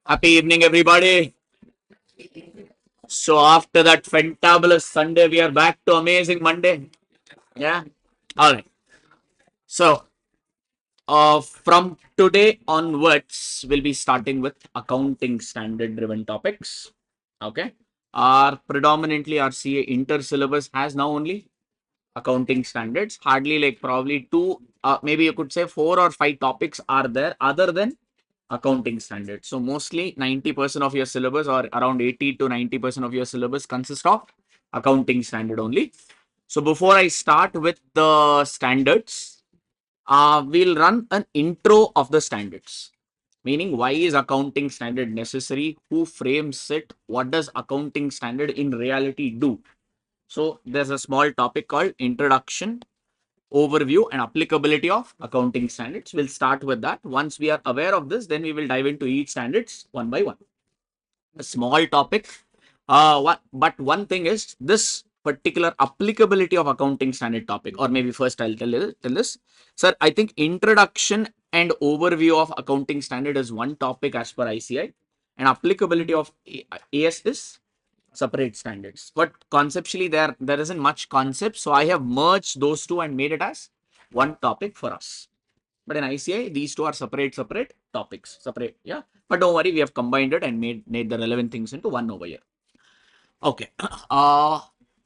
Happy evening, everybody. So after that fantabulous Sunday, we are back to amazing Monday. Yeah. All right. So from today onwards, we'll be starting with accounting standard-driven topics. Okay. Our predominantly our CA inter syllabus has now only accounting standards. Hardly like probably two, maybe you could say 4 or 5 topics are there other than accounting standards. So mostly 90% of your syllabus or around 80 to 90% of your syllabus consists of accounting standard only. So before I start with the standards, we'll run an intro of the standards. Meaning, why is accounting standard necessary? Who frames it? What does accounting standard in reality do? So there's a small topic called introduction, overview and applicability of accounting standards. We'll start with that. Once we are aware of this, then we will dive into each standards one by one. A small topic. But one thing is this particular applicability of accounting standard topic, or maybe first I'll tell this. Sir, I think introduction and overview of accounting standard is one topic as per ICI, and applicability of AS is separate standards. But conceptually, there isn't much concept, so I have merged those two and made it as one topic for us. But in ICI, these two are separate topics. Separate, yeah. But don't worry, we have combined it and made the relevant things into one over here. Okay.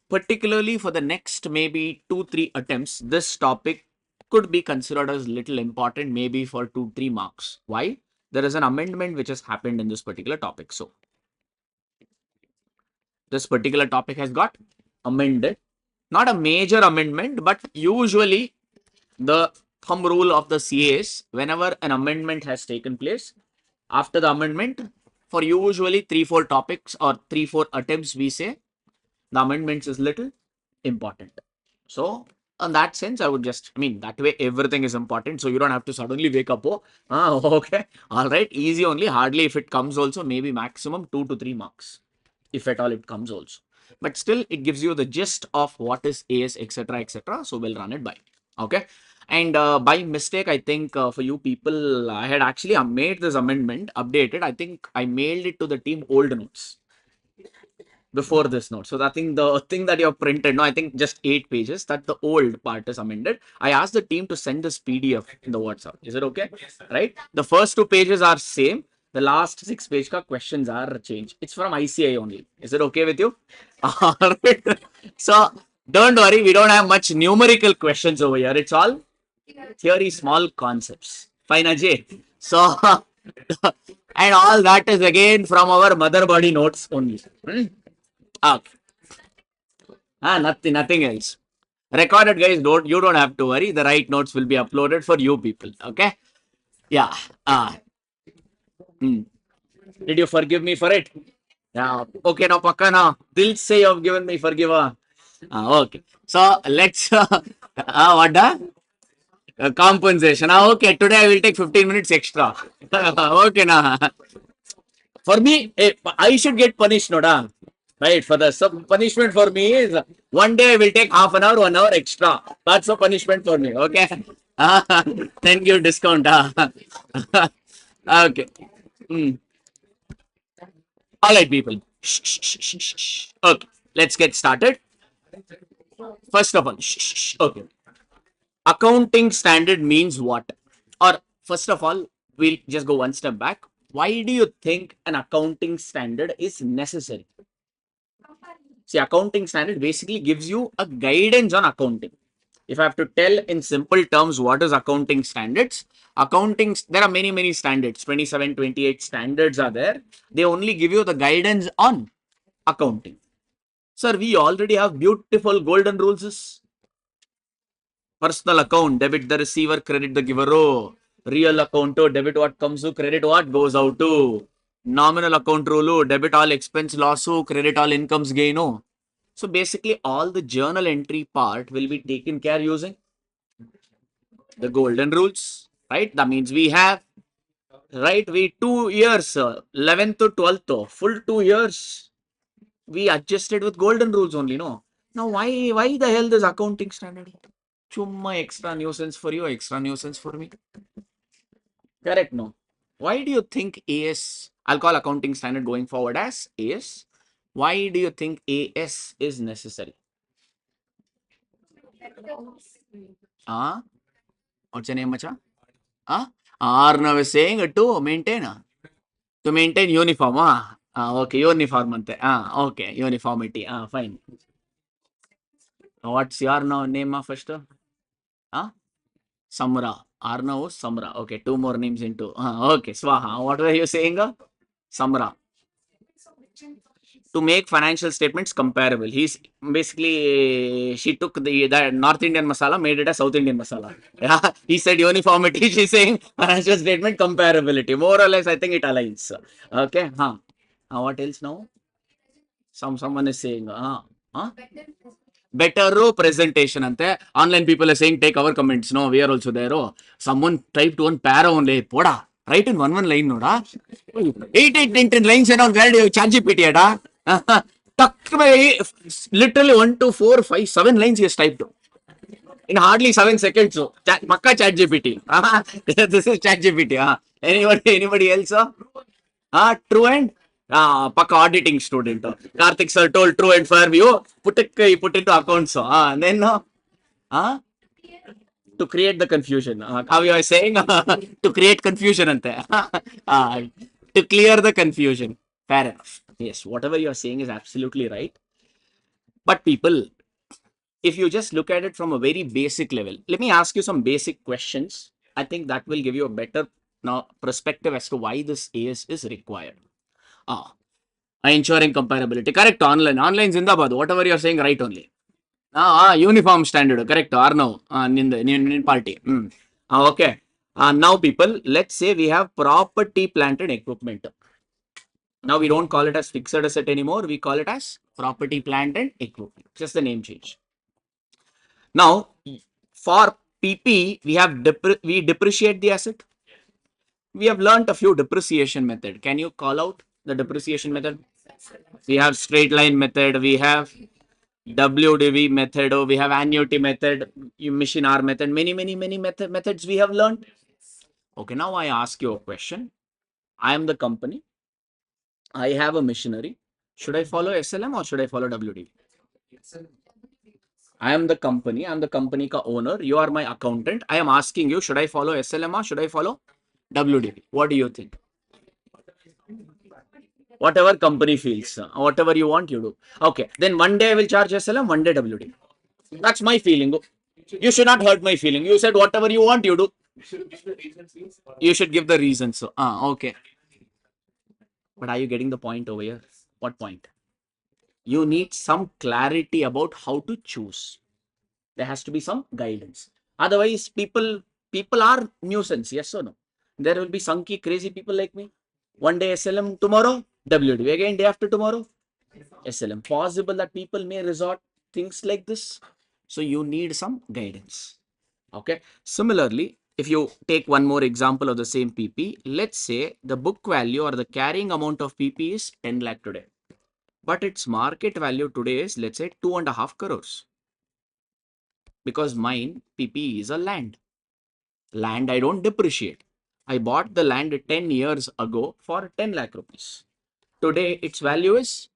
Particularly for the next maybe 2-3 attempts, this topic could be considered as little important, maybe for 2-3 marks. Why? There is an amendment which has happened in this particular topic. So this particular topic has got amended. Not a major amendment, but usually the thumb rule of the CAs, whenever an amendment has taken place, after the amendment, for usually 3-4 topics or 3-4 attempts, we say the amendments is little important. So in that sense, I would just, that way everything is important. So you don't have to suddenly wake up. Okay. All right. Easy only. Hardly if it comes also, maybe maximum 2 to 3 marks, if at all it comes also. But still, it gives you the gist of what is AS, etc., etc. So we'll run it by. Okay. And by mistake, I think for you people, I had actually made this amendment, updated. I think I mailed it to the team old notes before this note. So I think the thing that you have printed, no, I think just 8 pages, that the old part is amended. I asked the team to send this PDF in the WhatsApp. Is it okay? Right? The first 2 pages are same. The last 6 page ka questions are changed. It's from ICI only. Is it okay with you? All right. So don't worry, we don't have much numerical questions over here. It's all theory, small concepts. Fine, Ajay. So and all that is again from our mother body notes only. Okay. Nothing else. Recorded, guys. You don't have to worry. The right notes will be uploaded for you people. Okay. Yeah. Did you forgive me for it? Yeah. Okay. Now, pakka na. Dil se you have given me forgive. Okay. So let's. What? Compensation. Okay. Today I will take 15 minutes extra. Okay. Na. For me, I should get punished, no da. Right? For the punishment for me is one day I will take half an hour, 1 hour extra. That's a punishment for me. Okay. Thank you, discount. Okay. Mm. All right, people. Shh, shh, shh, shh, shh, shh. Okay. Let's get started. First of all, shh, shh, shh. Okay. Accounting standard means what? Or first of all, we'll just go one step back. Why do you think an accounting standard is necessary? See, accounting standard basically gives you a guidance on accounting. If I have to tell in simple terms what is accounting standards, there are many standards, 27, 28 standards are there. They only give you the guidance on accounting. Sir, we already have beautiful golden rules. Personal account, debit the receiver, credit the giver. Oh, real account, debit what comes to, credit what goes out to. Nominal account rule, debit all expense loss, credit all incomes gain. So basically all the journal entry part will be taken care using the golden rules, right? That means we have, right? We 2 years, 11th to 12th, full 2 years, we adjusted with golden rules only, no? Now why the hell this accounting standard? Chumma extra nuisance for you, extra nuisance for me. Correct, no? Why do you think AS I'll call accounting standard going forward as AS. Why do you think AS is necessary? What's your name, Macha? Arnav is saying to maintain. To maintain uniform. Okay, uniform. Okay, uniformity. Fine. What's your name first? Samra. Arnav Samra. Okay, two more names into. Okay, Swaha. What were you saying? Samra. To make financial statements comparable. He's basically, she took the North Indian masala, made it a South Indian masala. Yeah, he said uniformity. She's saying financial statement comparability. More or less, I think it aligns. Okay, what else now? Someone is saying, better presentation ante. Online people are saying take our comments. No, we are also there. Someone typed one para only. Poda. Write in one line, no da. 8 lines and all. Where do you charge GPT da? Literally 1, 2, 4, 5, 7 lines he has typed in hardly 7 seconds. So, Makka chat GPT. This is chat GPT. Anybody else? True and Paka auditing student. Karthik sir told true and fair view. Put into accounts. Then to create the confusion. How you are saying to create confusion ante. To clear the confusion. Fair enough. Yes, whatever you are saying is absolutely right. But people, if you just look at it from a very basic level, let me ask you some basic questions. I think that will give you a better perspective as to why this AS is required. Ensuring comparability. Correct. Online Zindabad. Whatever you are saying, right only. Uniform standard. Correct. Arno. In party. Okay. Now, people, let's say we have property, plant, and equipment. Now, we don't call it as fixed asset anymore. We call it as property, plant, and equipment. Just the name change. Now, for PP, we depreciate the asset. We have learnt a few depreciation method. Can you call out the depreciation method? We have straight line method. We have WDV method. We have annuity method. Machine R method. Many methods we have learned. Okay, now I ask you a question. I am the company. I have a machinery. Should I follow SLM or should I follow WDV? I am the company. I am the company ka owner. You are my accountant. I am asking you, should I follow SLM or should I follow WDV? What do you think? Whatever company feels, whatever you want, you do. Okay, then one day I will charge SLM, one day WDV. That's my feeling. You should not hurt my feeling. You said whatever you want, you do. You should give the reasons. So, okay. But are you getting the point over here? What point? You need some clarity about how to choose. There has to be some guidance. Otherwise, people are nuisance. Yes or no? There will be sunky, crazy people like me. One day SLM, tomorrow WDV. Again, day after tomorrow SLM. Possible that people may resort things like this. So you need some guidance. Okay. Similarly, if you take one more example of the same PP, let's say the book value or the carrying amount of PP is 10 lakh today. But its market value today is, let's say, 2.5 crores. Because mine, PP, is a land. Land I don't depreciate. I bought the land 10 years ago for 10 lakh rupees. Today, its value is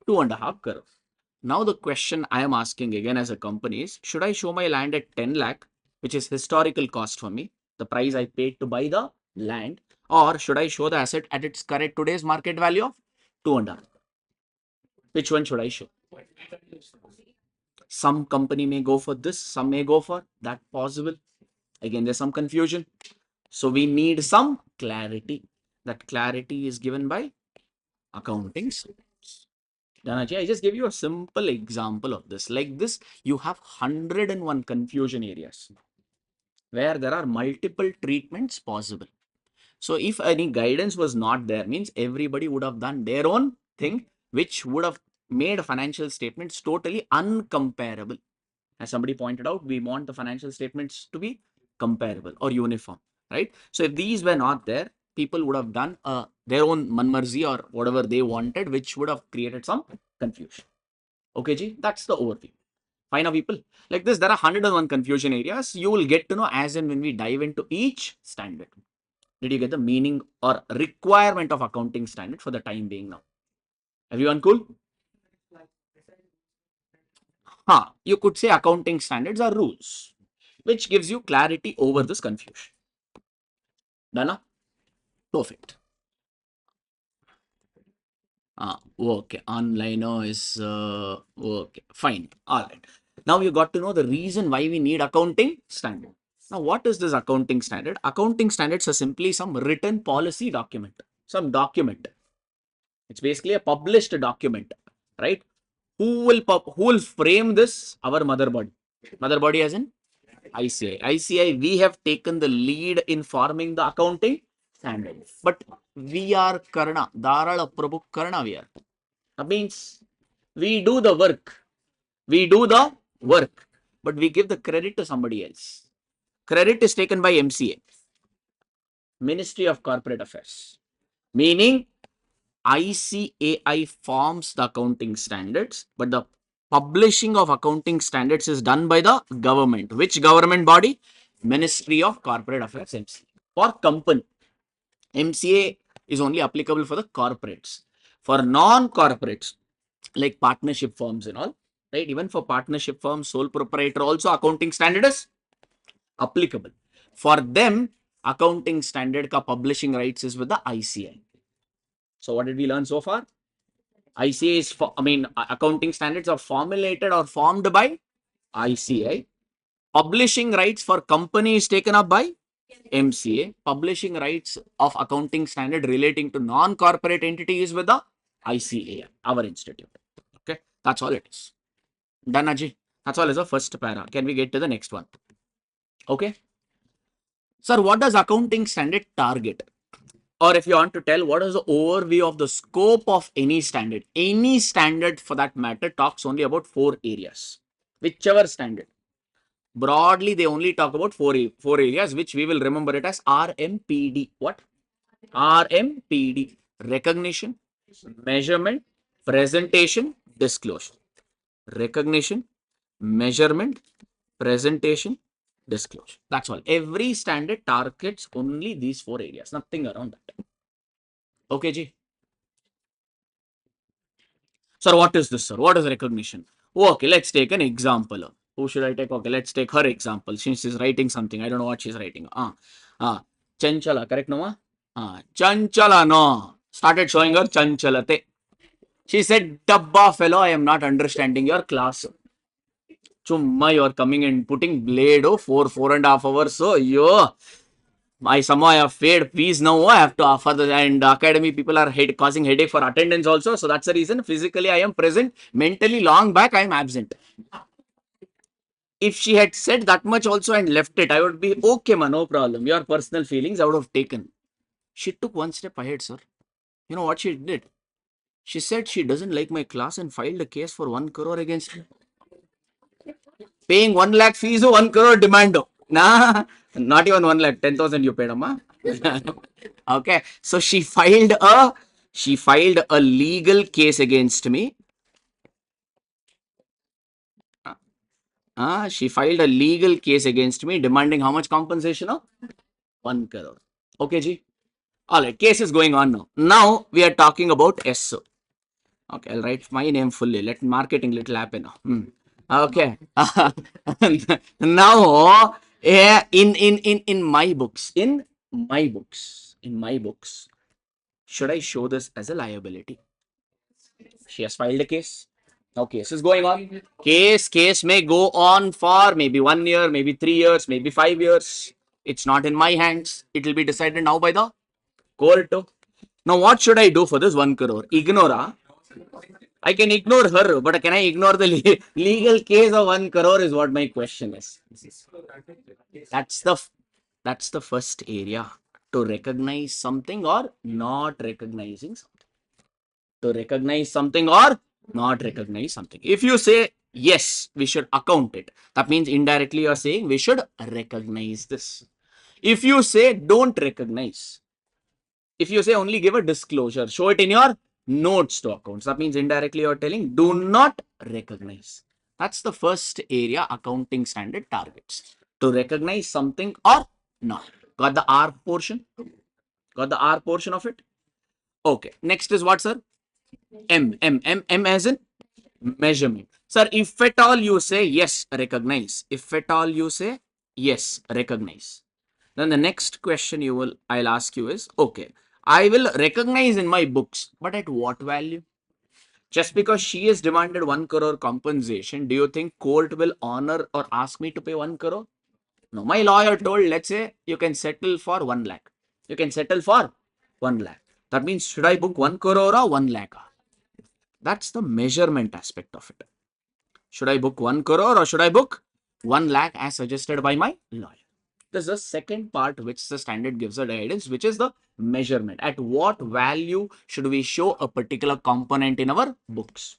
2.5 crores. Now, the question I am asking again as a company is, should I show my land at 10 lakh, which is historical cost for me, the price I paid to buy the land, or should I show the asset at its current today's market value of 2.5? Which one should I show? Some company may go for this, some may go for that. Possible. Again, there's some confusion. So we need some clarity. That clarity is given by accounting. Danaji, I just gave you a simple example of this. Like this, you have 101 confusion areas where there are multiple treatments possible. So if any guidance was not there, means everybody would have done their own thing, which would have made financial statements totally uncomparable. As somebody pointed out, we want the financial statements to be comparable or uniform, right? So if these were not there, people would have done their own manmarzi or whatever they wanted, which would have created some confusion. Okay, Ji, that's the overview. Fine, now people, like this, there are 101 confusion areas. You will get to know as and when we dive into each standard. Did you get the meaning or requirement of accounting standard for the time being now? Everyone cool? You could say accounting standards are rules, which gives you clarity over this confusion. Done? Perfect. Okay. Online is okay. Fine. All right. Now you got to know the reason why we need accounting standard. Now, what is this accounting standard? Accounting standards are simply some written policy document, some document. It's basically a published document, right? Who will frame this? Our mother body. Mother body as in ICI. ICI, we have taken the lead in forming the accounting standard. But we are Karna, Darala Prabhu Karna we are. That means we do the work. We do the work, but we give the credit to somebody else. Credit is taken by MCA, Ministry of Corporate Affairs, meaning ICAI forms the accounting standards, but the publishing of accounting standards is done by the government. Which government body? Ministry of Corporate Affairs, MCA. For company, MCA is only applicable for the corporates. For non-corporates, like partnership firms and all, right? Even for partnership firms, sole proprietor also accounting standard is applicable. For them, accounting standard ka publishing rights is with the ICI. So what did we learn so far? ICI is, accounting standards are formulated or formed by ICI. Publishing rights for company is taken up by MCA. Publishing rights of accounting standard relating to non-corporate entity is with the ICAI, our institute. Okay, that's all it is. Done, Ajay. That's all is the first para. Can we get to the next one? Okay. Sir, what does accounting standard target? Or if you want to tell, what is the overview of the scope of any standard? Any standard for that matter talks only about 4 areas. Whichever standard. Broadly, they only talk about four areas, which we will remember it as RMPD. What? RMPD. Recognition, measurement, presentation, disclosure. Recognition, measurement, presentation, disclosure. That's all. Every standard targets only these 4 areas, nothing around that. Okay, Ji. Sir, what is this, sir? What is recognition? Okay, let's take an example. Who should I take? Okay, let's take her example. Since she's writing something, I don't know what she's writing. Chanchala, correct, no? Chanchala, no. Started showing her Chanchalate. She said, Dabba fellow, I am not understanding your class. Chumma, you are coming and putting blade, 4.5 hours. So, yo, somehow I have paid fees now. I have to offer the, and academy people are causing headache for attendance also. So that's the reason. Physically, I am present. Mentally, long back, I am absent. If she had said that much also and left it, I would be okay, man, no problem. Your personal feelings I would have taken. She took one step ahead, sir. You know what she did? She said she doesn't like my class and filed a case for 1 crore against me. Paying 1 lakh fees or 1 crore demand. Nah, not even 1 lakh, 10,000 you paid, amma. Okay, so she filed a legal case against me. She filed a legal case against me demanding how much compensation? 1 crore. Okay, Ji. All right, case is going on now. Now we are talking about SO. Okay, I'll write my name fully. Let marketing little happen. Okay. Now, in my books, should I show this as a liability? She has filed a case. Now case is going on. Case may go on for maybe 1 year, maybe 3 years, maybe 5 years. It's not in my hands. It will be decided now by the court. Now what should I do for this 1 crore? Ignore. I can ignore her, but can I ignore the legal case of 1 crore is what my question is. That's the first area, to recognize something or not recognizing something. To recognize something or not recognize something. If you say yes, we should account it, that means indirectly you are saying we should recognize this. If you say don't recognize, if you say only give a disclosure, show it in your notes to accounts, that means indirectly you are telling do not recognize. That's the first area accounting standard targets, to recognize something or not. Got the R portion? Got the R portion of it? Okay. Next is what, sir? M as in measurement. Sir, if at all you say yes, recognize. If at all you say yes, recognize. Then the next question I'll ask you is, okay, I will recognize in my books, but at what value? Just because she has demanded 1 crore compensation, do you think court will honor or ask me to pay 1 crore? No, my lawyer told, let's say you can settle for 1 lakh. You can settle for 1 lakh. That means, should I book 1 crore or 1 lakh? That's the measurement aspect of it. Should I book 1 crore or should I book 1 lakh as suggested by my lawyer? This is the second part which the standard gives a guidance, which is the measurement. At what value should we show a particular component in our books?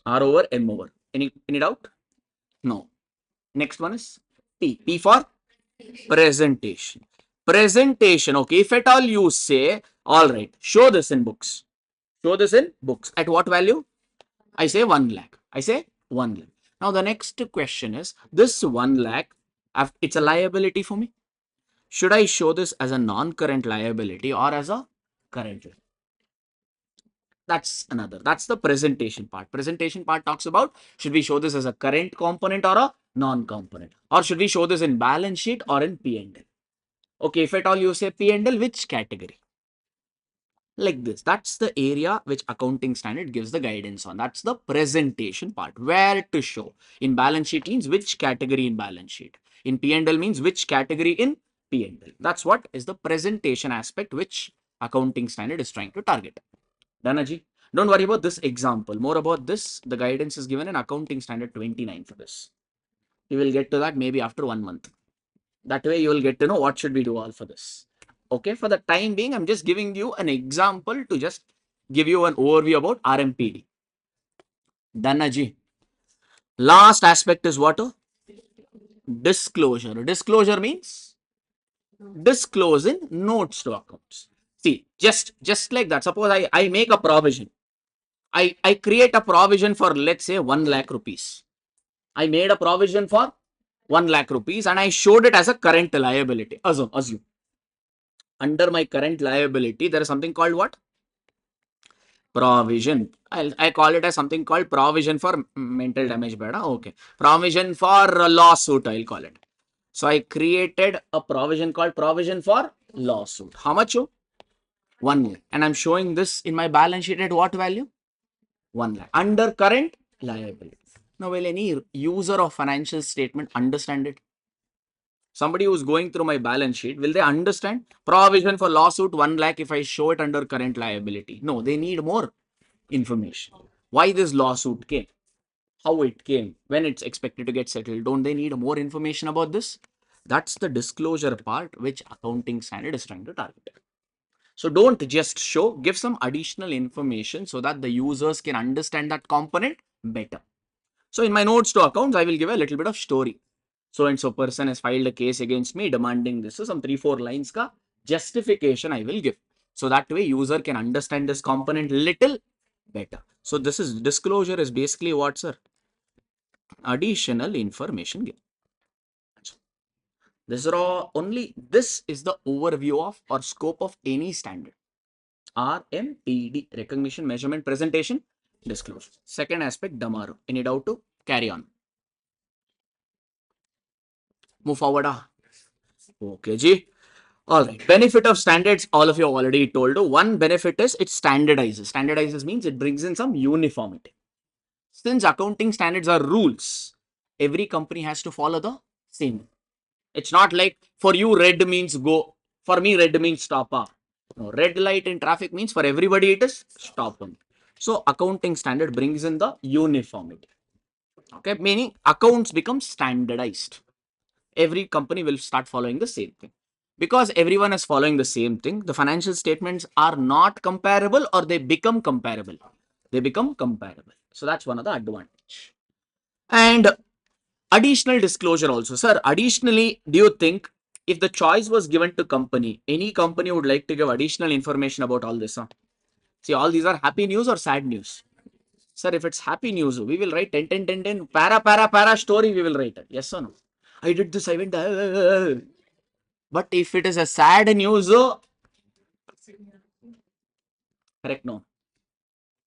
R over M over. Any doubt? No. Next one is P. P for presentation. Presentation. Okay. If at all you say, all right, show this in books. Show this in books. At what value? I say 1 lakh. I say 1 lakh. Now the next question is, this 1 lakh, it's a liability for me. Should I show this as a non-current liability or as a current? That's another. That's the presentation part. Presentation part talks about, should we show this as a current component or a non-component? Or should we show this in balance sheet or in P&L? Okay, if at all you say P&L, which category? Like this. That's the area which accounting standard gives the guidance on. That's the presentation part. Where to show. In balance sheet means which category in balance sheet. In P&L means which category in P&L. That's what is the presentation aspect which accounting standard is trying to target. Danaji, don't worry about this example. More about this, the guidance is given in accounting standard 29 for this. You will get to that maybe after 1 month. That way you will get to know what should we do all for this. Okay, for the time being, I'm just giving you an example to just give you an overview about RMPD. Danaji. Last aspect is what? Disclosure. Disclosure means disclosing notes to accounts. See, just like that. Suppose I make a provision. I create a provision for, let's say, 1 lakh rupees. I made a provision for 1 lakh rupees and I showed it as a current liability. Assume. Under my current liability, there is something called what? Provision. I call it as something called provision for mental damage. Okay. Provision for a lawsuit, I'll call it. So I created a provision called provision for lawsuit. How much? 1 lakh. And I'm showing this in my balance sheet at what value? 1 lakh. Under current liability. Now, will any user of financial statement understand it? Somebody who's going through my balance sheet, will they understand provision for lawsuit 1 lakh if I show it under current liability? No, they need more information. Why this lawsuit came, how it came, when it's expected to get settled. Don't they need more information about this? That's the disclosure part which accounting standard is trying to target. So don't just show, give some additional information so that the users can understand that component better. So in my notes to accounts, I will give a little bit of story. So and so person has filed a case against me demanding this. So some 3-4 lines ka justification I will give. So that way user can understand this component little better. So this is disclosure is basically what, sir? Additional information given. This is the overview of or scope of any standard. RMPD, recognition, measurement, presentation, disclosure. Second aspect, Damaru. Any doubt to carry on? Move forward. Okay, G. All right. Benefit of standards, all of you have already told. One benefit is it standardizes. Standardizes means it brings in some uniformity. Since accounting standards are rules, every company has to follow the same. It's not like for you red means go, for me red means stop. No, red light in traffic means for everybody it is stop. So accounting standard brings in the uniformity. Okay, meaning accounts become standardized. Every company will start following the same thing. Because everyone is following the same thing, the financial statements are not comparable or they become comparable. They become comparable. So that's one of the advantage. And additional disclosure also. Sir, additionally, do you think if the choice was given to company, any company would like to give additional information about all this? See, all these are happy news or sad news? Sir, if it's happy news, we will write 10, 10, 10, 10, para story we will write. Yes or no? I did this, I went. But if it is a sad news, Correct? No.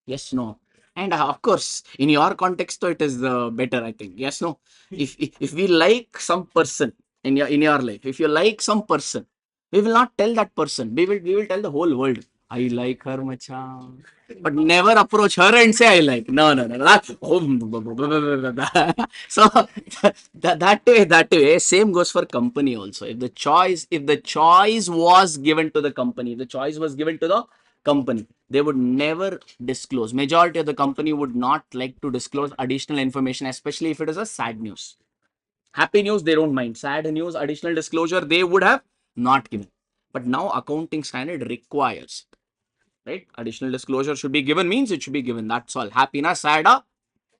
Yes, no. And of course, in your context, though, it is better, I think. Yes, no. If we like some person in your life, if you like some person, we will not tell that person. We will tell the whole world. I like her, macha. But never approach her and say I like. No, no, no. So that way, same goes for company also. If the choice was given to the company, if the choice was given to the company, they would never disclose. Majority of the company would not like to disclose additional information, especially if it is a sad news. Happy news, they don't mind. Sad news, additional disclosure, they would have not given. But now accounting standard requires, right? Additional disclosure should be given means it should be given. That's all. Happy na, sad,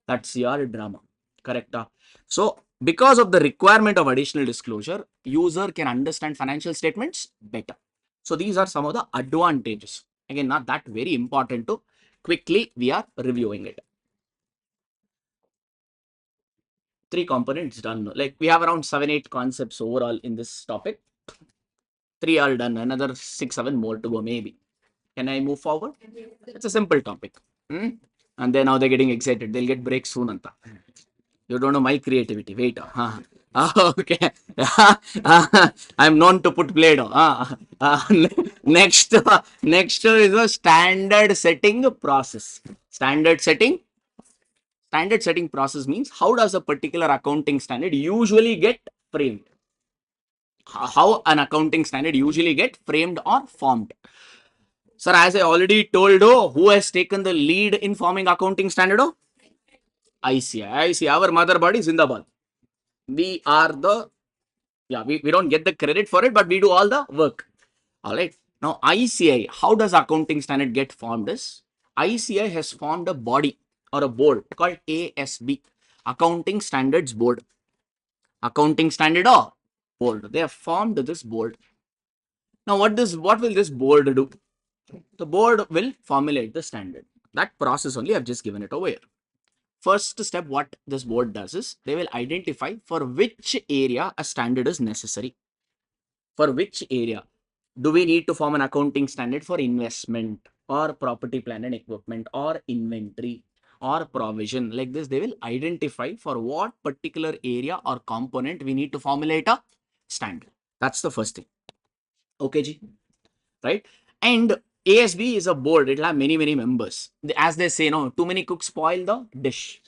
that's your drama. Correct? So, because of the requirement of additional disclosure, user can understand financial statements better. So, these are some of the advantages. Again, not that very important to quickly we are reviewing it. 3 components done. Like we have around 7-8 concepts overall in this topic. 3 are done. Another 6-7 more to go maybe. Can I move forward? It's a simple topic. And then now they're getting excited. They'll get break soon. Anta. You don't know my creativity. Wait. Okay. I'm known to put blade. Next, next is a standard setting process. Standard setting process means how does a particular accounting standard usually get framed? How an accounting standard usually get framed or formed? Sir, as I already told you, who has taken the lead in forming accounting standard? ICI. Our mother body Zindabad. We are the, we don't get the credit for it, but we do all the work. All right. Now, ICI, how does accounting standard get formed? ICI has formed a body or a board called ASB, Accounting Standards Board. Accounting Standard Board. They have formed this board. Now, what will this board do? The board will formulate the standard. That process only I've just given it over here. First step, what this board does is they will identify for which area a standard is necessary. For which area do we need to form an accounting standard? For investment or property, plant and equipment or inventory or provision. Like this, they will identify for what particular area or component we need to formulate a standard. That's the first thing. Okay, Ji. Right? And ASB is a board. It will have many members. As they say, no, too many cooks spoil the dish.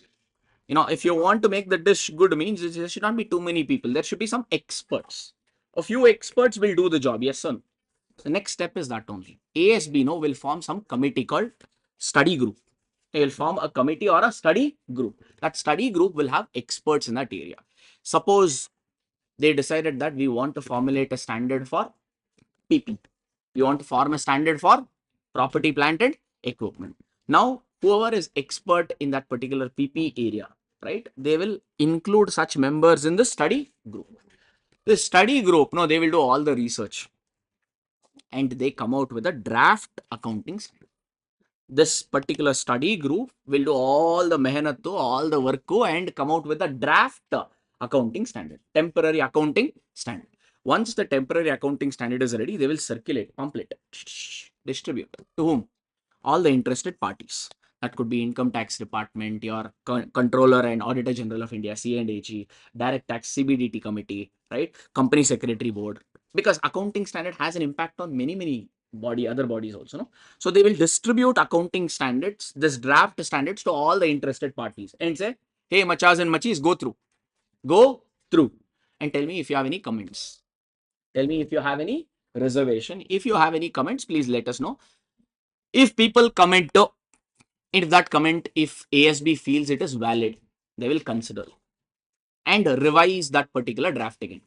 If you want to make the dish good, means there should not be too many people. There should be some experts. A few experts will do the job. Yes, sir. The next step is that only. ASB will form some committee called study group. They will form a committee or a study group. That study group will have experts in that area. Suppose they decided that we want to formulate a standard for PP. We want to form a standard for property, plant and equipment. Now, whoever is expert in that particular PP area, right, they will include such members in the study group. The study group, no, they will do all the research and they come out with a draft accounting standard. This particular study group will do all the mehnat, all the work and come out with a draft accounting standard, temporary accounting standard. Once the temporary accounting standard is ready, they will circulate, pamphlet, distribute to whom? All the interested parties. That could be Income Tax Department, your Controller and Auditor General of India, C&AG, Direct Tax, CBDT Committee, right? Company Secretary Board. Because accounting standard has an impact on many other bodies also. No? So they will distribute accounting standards, this draft standards to all the interested parties and say, hey, machas and machis, go through and tell me if you have any comments. Tell me if you have any reservation. If you have any comments, please let us know. If people comment, if ASB feels it is valid, they will consider and revise that particular draft again.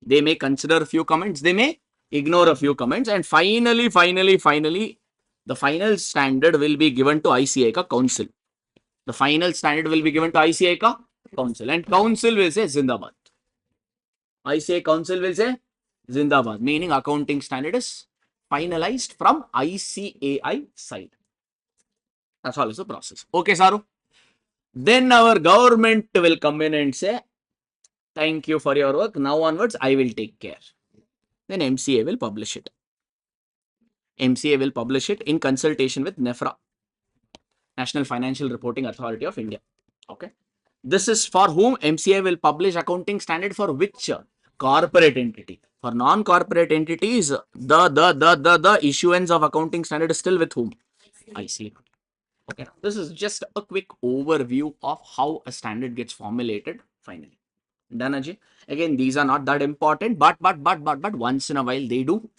They may consider a few comments, they may ignore a few comments, and finally, the final standard will be given to ICI Council. The final standard will be given to ICI Council, and Council will say Zindabad. ICI Council will say Zindabad, meaning accounting standard is finalized from ICAI side. That's all is the process. Okay, Saru. Then our government will come in and say, thank you for your work. Now onwards, I will take care. Then MCA will publish it. MCA will publish it in consultation with NEFRA, National Financial Reporting Authority of India. Okay. This is for whom MCA will publish accounting standard for which corporate entity. For non-corporate entities, the issuance of accounting standard is still with whom? ICA. Okay. This is just a quick overview of how a standard gets formulated finally. Done, Ajay? Again, these are not that important, but once in a while they do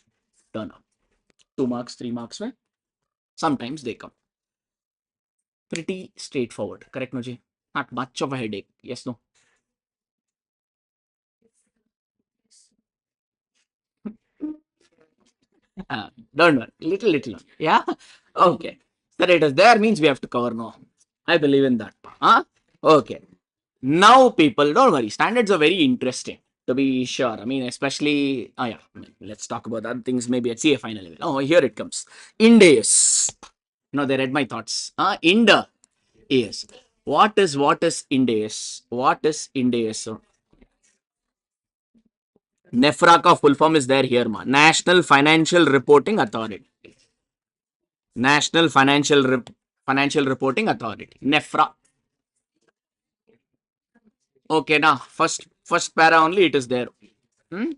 turn up. 2 marks, 3 marks, right? Sometimes they come. Pretty straightforward, correct, Noji? Not much of a headache. Yes, no? Don't worry. Little. Yeah? Okay. That it is there means we have to cover no. I believe in that. Huh? Okay. Now, people, don't worry. Standards are very interesting, to be sure. I mean, especially, yeah, let's talk about other things maybe at CA final level. Oh, here it comes. Ind AS. No, they read my thoughts. Ind AS. What is Ind AS? What is Ind AS? NEFRA का full form is there here, ma. National Financial Reporting Authority. National Financial Reporting Authority. NEFRA. Okay, now first para only it is there. Hmm?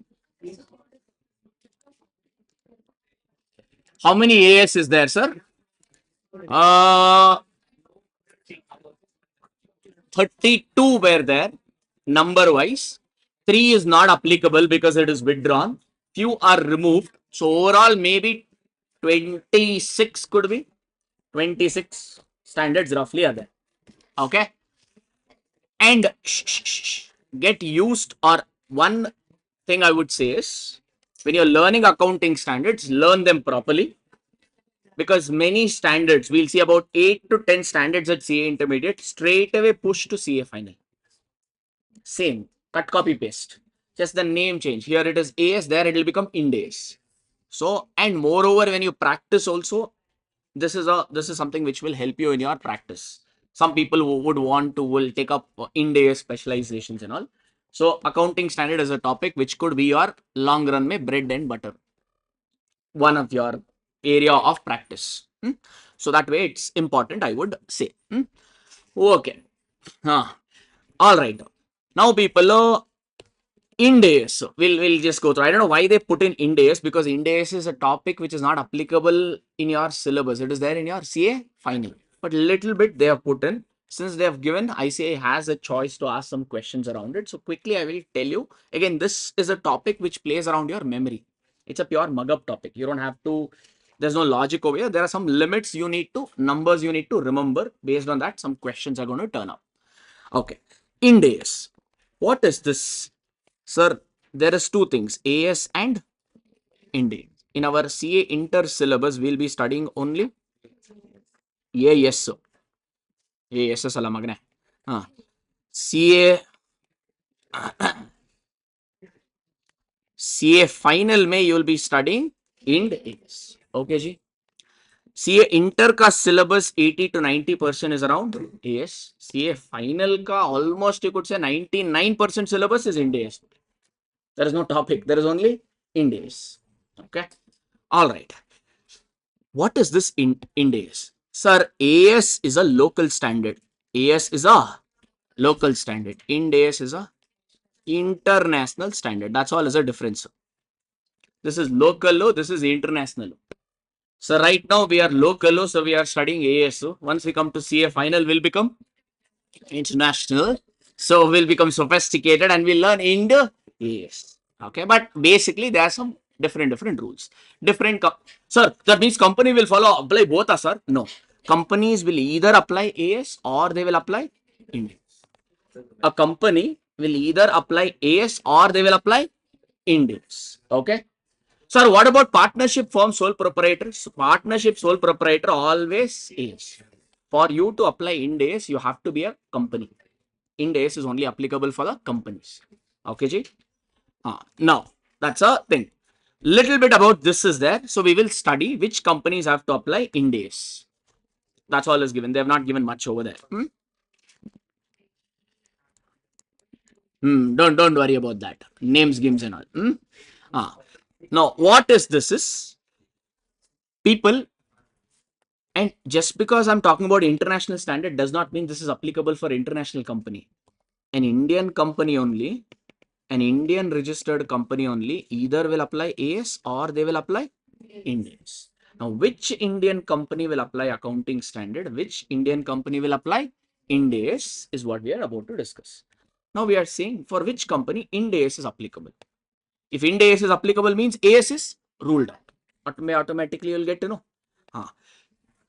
How many AS is there, sir? Uh, 32 were there, number wise. 3 is not applicable because it is withdrawn. Few are removed. So overall, maybe 26 could be. 26 standards roughly are there. Okay. And get used, or one thing I would say is when you're learning accounting standards, learn them properly, because many standards, we'll see about 8 to 10 standards at CA intermediate straight away push to CA final. Same, cut, copy, paste. Just the name change. Here it is AS, there it will become Ind AS. So, and moreover, when you practice also, this is something which will help you in your practice. Some people who would want to will take up Ind AS specializations and all. So, accounting standard is a topic which could be your long run mein bread and butter. One of your area of practice. So that way it's important, I would say. Okay. All right. Now, people, Ind AS. We'll just go through. I don't know why they put in Ind AS, because Ind AS is a topic which is not applicable in your syllabus. It is there in your CA final. But little bit they have put in. Since they have given, ICA has a choice to ask some questions around it. So quickly I will tell you. Again, this is a topic which plays around your memory. It's a pure mug-up topic. You don't have to, there's no logic over here. There are some limits you need to, numbers you need to remember. Based on that, some questions are going to turn up. Okay. Ind AS. What is this? Sir, there is two things, AS and Ind AS. In our CA inter syllabus, we'll be studying only AS. AS अला मगने. CA final में you will be studying Ind AS. Okay ji. CA inter का syllabus 80 to 90% is around AS. CA final का almost you could say 99% syllabus is Ind AS. There is no topic. There is only Ind AS. Okay. All right. What is this Ind AS? Sir, AS is a local standard. AS is a local standard. Ind AS is a international standard. That's all is a difference. This is local law. This is international law. So right now we are local law. So we are studying AS. Once we come to CA final, we'll become international. So we'll become sophisticated and we'll learn Ind AS. Okay. But basically there are some different rules. Sir, that means company will apply both, sir? No. Companies will either apply AS or they will apply Ind AS. A company will either apply AS or they will apply Ind AS. Okay. Sir, what about partnership firm sole proprietors? Partnership sole proprietor always AS. For you to apply Ind AS, you have to be a company. Ind AS is only applicable for the companies. Okay, ji? Now, that's a thing. Little bit about this is there. So we will study which companies have to apply Ind AS. That's all is given. They have not given much over there. Don't worry about that. Names, games and all. Now, what is this? People, and just because I'm talking about international standard does not mean this is applicable for international company. An Indian company only, an Indian registered company only either will apply AS or they will apply Ind AS. Now, which Indian company will apply accounting standard, which Indian company will apply Ind AS is what we are about to discuss. Now, we are saying for which company Ind AS is applicable. If Ind AS is applicable means AS is ruled out. Automatically, you'll get to know.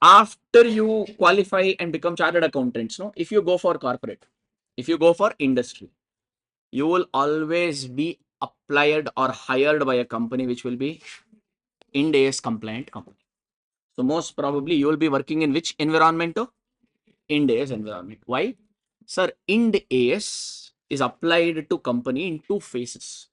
After you qualify and become chartered accountants, no, if you go for corporate, if you go for industry, you will always be applied or hired by a company which will be Ind AS compliant company. So most probably you will be working in which environment? Ind AS environment. Why? Sir, Ind AS is applied to company in two phases.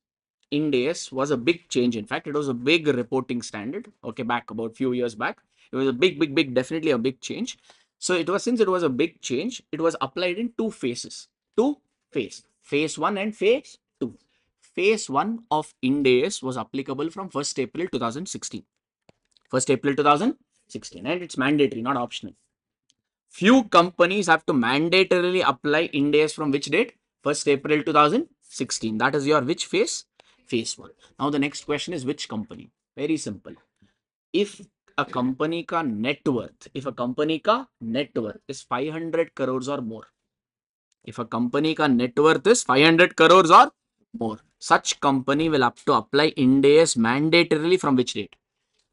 Ind AS was a big change. In fact, it was a big reporting standard. Okay, back about few years back, it was a big, definitely a big change. So it was, since it was a big change, it was applied in two phases. Two phase, phase one and phase two. Phase one of Ind AS was applicable from 1st April 2016. 1st April 2016, and it's mandatory, not optional. Few companies have to mandatorily apply Ind AS from which date? 1st April 2016. That is your which phase? Phase 1. Now the next question is which company? Very simple. If a company ka net worth, is 500 crores or more, if a company ka net worth is 500 crores or more, such company will have to apply Ind AS mandatorily from which date?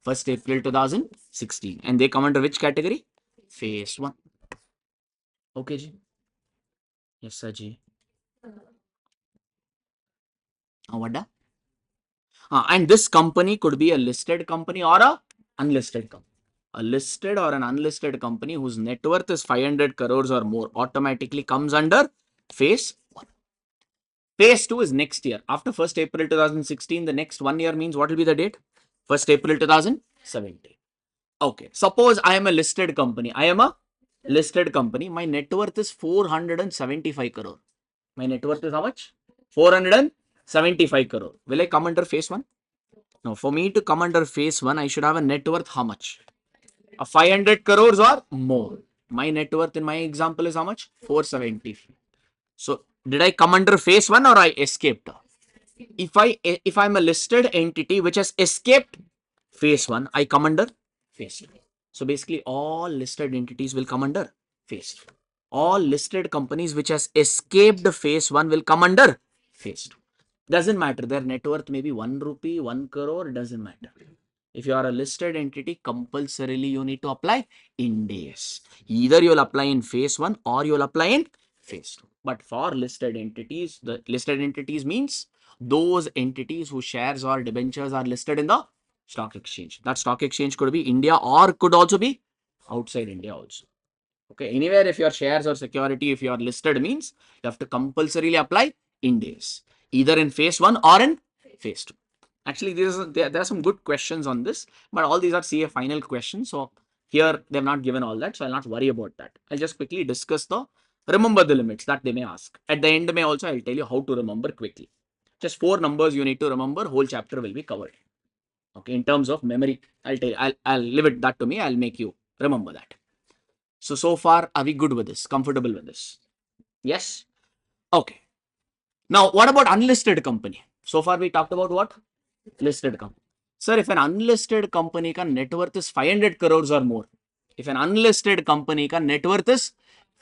1st April 2016. And they come under which category? Phase 1. Okay, ji. Yes, sir, ji. What? And this company could be a listed company or a unlisted company. A listed or an unlisted company whose net worth is 500 crores or more automatically comes under phase 1. Phase 2 is next year. After 1st April 2016, the next 1 year means what will be the date? 1st April 2017. Okay. Suppose I am a listed company. My net worth is 475 crore. My net worth is how much? 475 crore. Will I come under phase 1? No. For me to come under phase 1, I should have a net worth how much? 500 crores or more. My net worth in my example is how much? 470. So did I come under phase 1 or I escaped? If I'm a listed entity which has escaped phase 1, I come under phase 2. So basically all listed entities will come under phase 2. All listed companies which has escaped phase 1 will come under phase 2. Doesn't matter. Their net worth may be 1 rupee, 1 crore, doesn't matter. If you are a listed entity, compulsorily you need to apply Ind AS. Either you will apply in phase 1 or you will apply in phase 2. But for listed entities, the listed entities means those entities whose shares or debentures are listed in the stock exchange. That stock exchange could be India or could also be outside India also. Okay, anywhere if your shares or security, if you are listed means you have to compulsorily apply Ind AS. Either in phase 1 or in phase 2. Actually, there are some good questions on this, but all these are CA final questions. So here they have not given all that, so I'll not worry about that. I'll just quickly discuss remember the limits that they may ask. At the end may also I'll tell you how to remember quickly. Just 4 numbers you need to remember, whole chapter will be covered. Okay, in terms of memory, I'll leave it that to me, I'll make you remember that. So far, are we good with this? Comfortable with this? Yes? Okay. Now, what about unlisted company? So far, we talked about what? Listed company. Sir, if an unlisted company ka net worth is 500 crores or more, if an unlisted company ka net worth is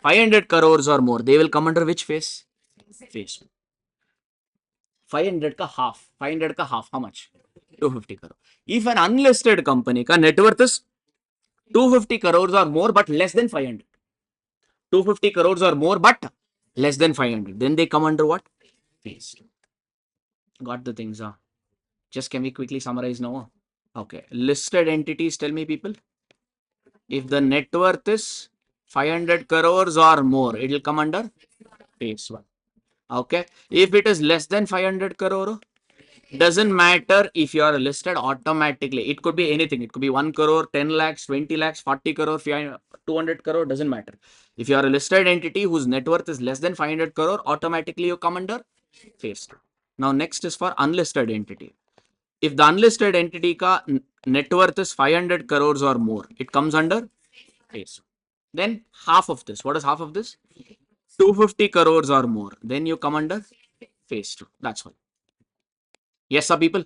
500 crores or more, they will come under which phase? Phase 500 ka half. 500 ka half. How much? 250 crore. If an unlisted company ka net worth is 250 crores or more, but less than 500. 250 crores or more, but less than 500. Then they come under what? Phase 2. Got the things, huh? Just can we quickly summarize now? Okay. Listed entities, tell me people. If the net worth is 500 crores or more, it will come under phase 1. Okay. If it is less than 500 crore, doesn't matter if you are listed automatically. It could be anything. It could be 1 crore, 10 lakhs, 20 lakhs, 40 crore, 200 crore, doesn't matter. If you are a listed entity whose net worth is less than 500 crore, automatically you come under phase 2. Now next is for unlisted entity. If the unlisted entity ka net worth is 500 crores or more, it comes under phase. Then half of this. What is half of this? 250 crores or more. Then you come under phase 2. That's all. Yes, sir, people.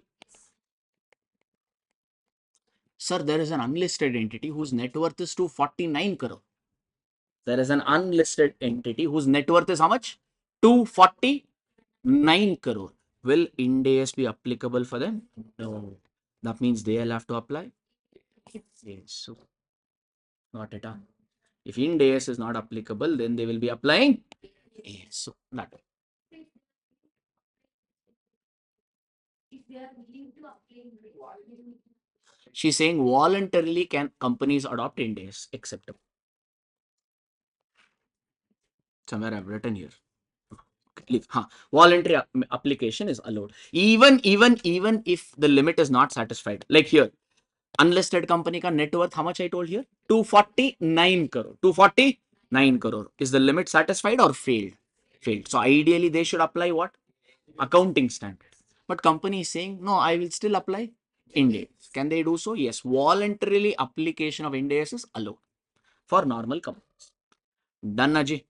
Sir, there is an unlisted entity whose net worth is 249 crore. There is an unlisted entity whose net worth is how much? 249 crore. Will Ind AS be applicable for them? No. That means they'll have to apply. Yes. So, got it. Huh? If Ind AS is not applicable, then they will be applying. Yes. So, that. She's saying voluntarily can companies adopt Ind AS acceptable. Somewhere I've written here. Leave. Voluntary application is allowed. Even if the limit is not satisfied. Like here, unlisted company ka net worth, how much I told here? 249 crore. 249 crore. Is the limit satisfied or failed? Failed. So ideally they should apply what? Accounting standard. But company is saying, no, I will still apply Ind AS. Can they do so? Yes. Voluntarily application of Ind AS is allowed for normal companies. Done, Ajay.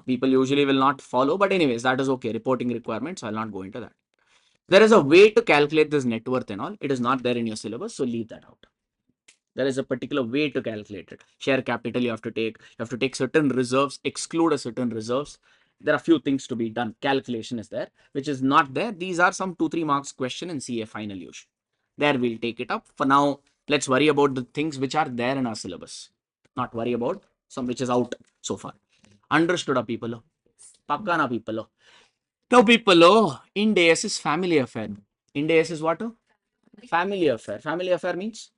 People usually will not follow, but anyways, that is okay. Reporting requirements, I'll not go into that. There is a way to calculate this net worth and all. It is not there in your syllabus, so leave that out. There is a particular way to calculate it. Share capital you have to take. You have to take certain reserves, exclude a certain reserves. There are few things to be done. Calculation is there, which is not there. These are some 2-3 marks question in CA final usually. There we'll take it up. For now, let's worry about the things which are there in our syllabus. Not worry about some which is out so far. Understood, people? Pakka na, people? Now, people, Ind AS is family affair. Ind AS is what? Family affair. Family affair means?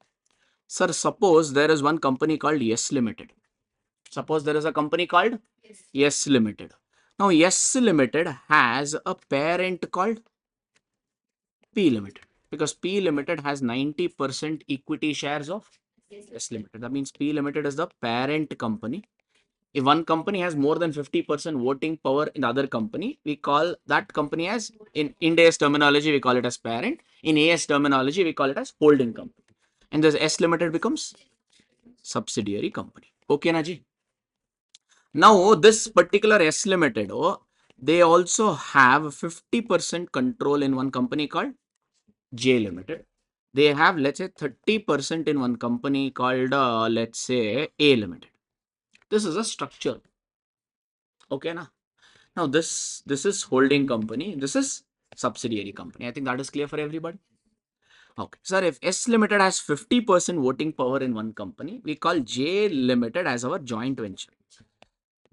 Sir, suppose there is one company called Yes Limited. Suppose there is a company called Yes Limited. Now, Yes Limited has a parent called P Limited. Because P Limited has 90% equity shares of Yes Limited. That means P Limited is the parent company. If one company has more than 50% voting power in the other company, we call that company as, in Ind AS terminology, we call it as parent. In AS terminology, we call it as holding company. And this S Limited becomes subsidiary company. Okay, Naji? Now, this particular S Limited, they also have 50% control in one company called J Limited. They have, let's say, 30% in one company called, let's say, A Limited. This is a structure. Okay, na? Now, this is holding company. This is subsidiary company. I think that is clear for everybody. Okay. Sir, if S Limited has 50% voting power in one company, we call J Limited as our joint venture.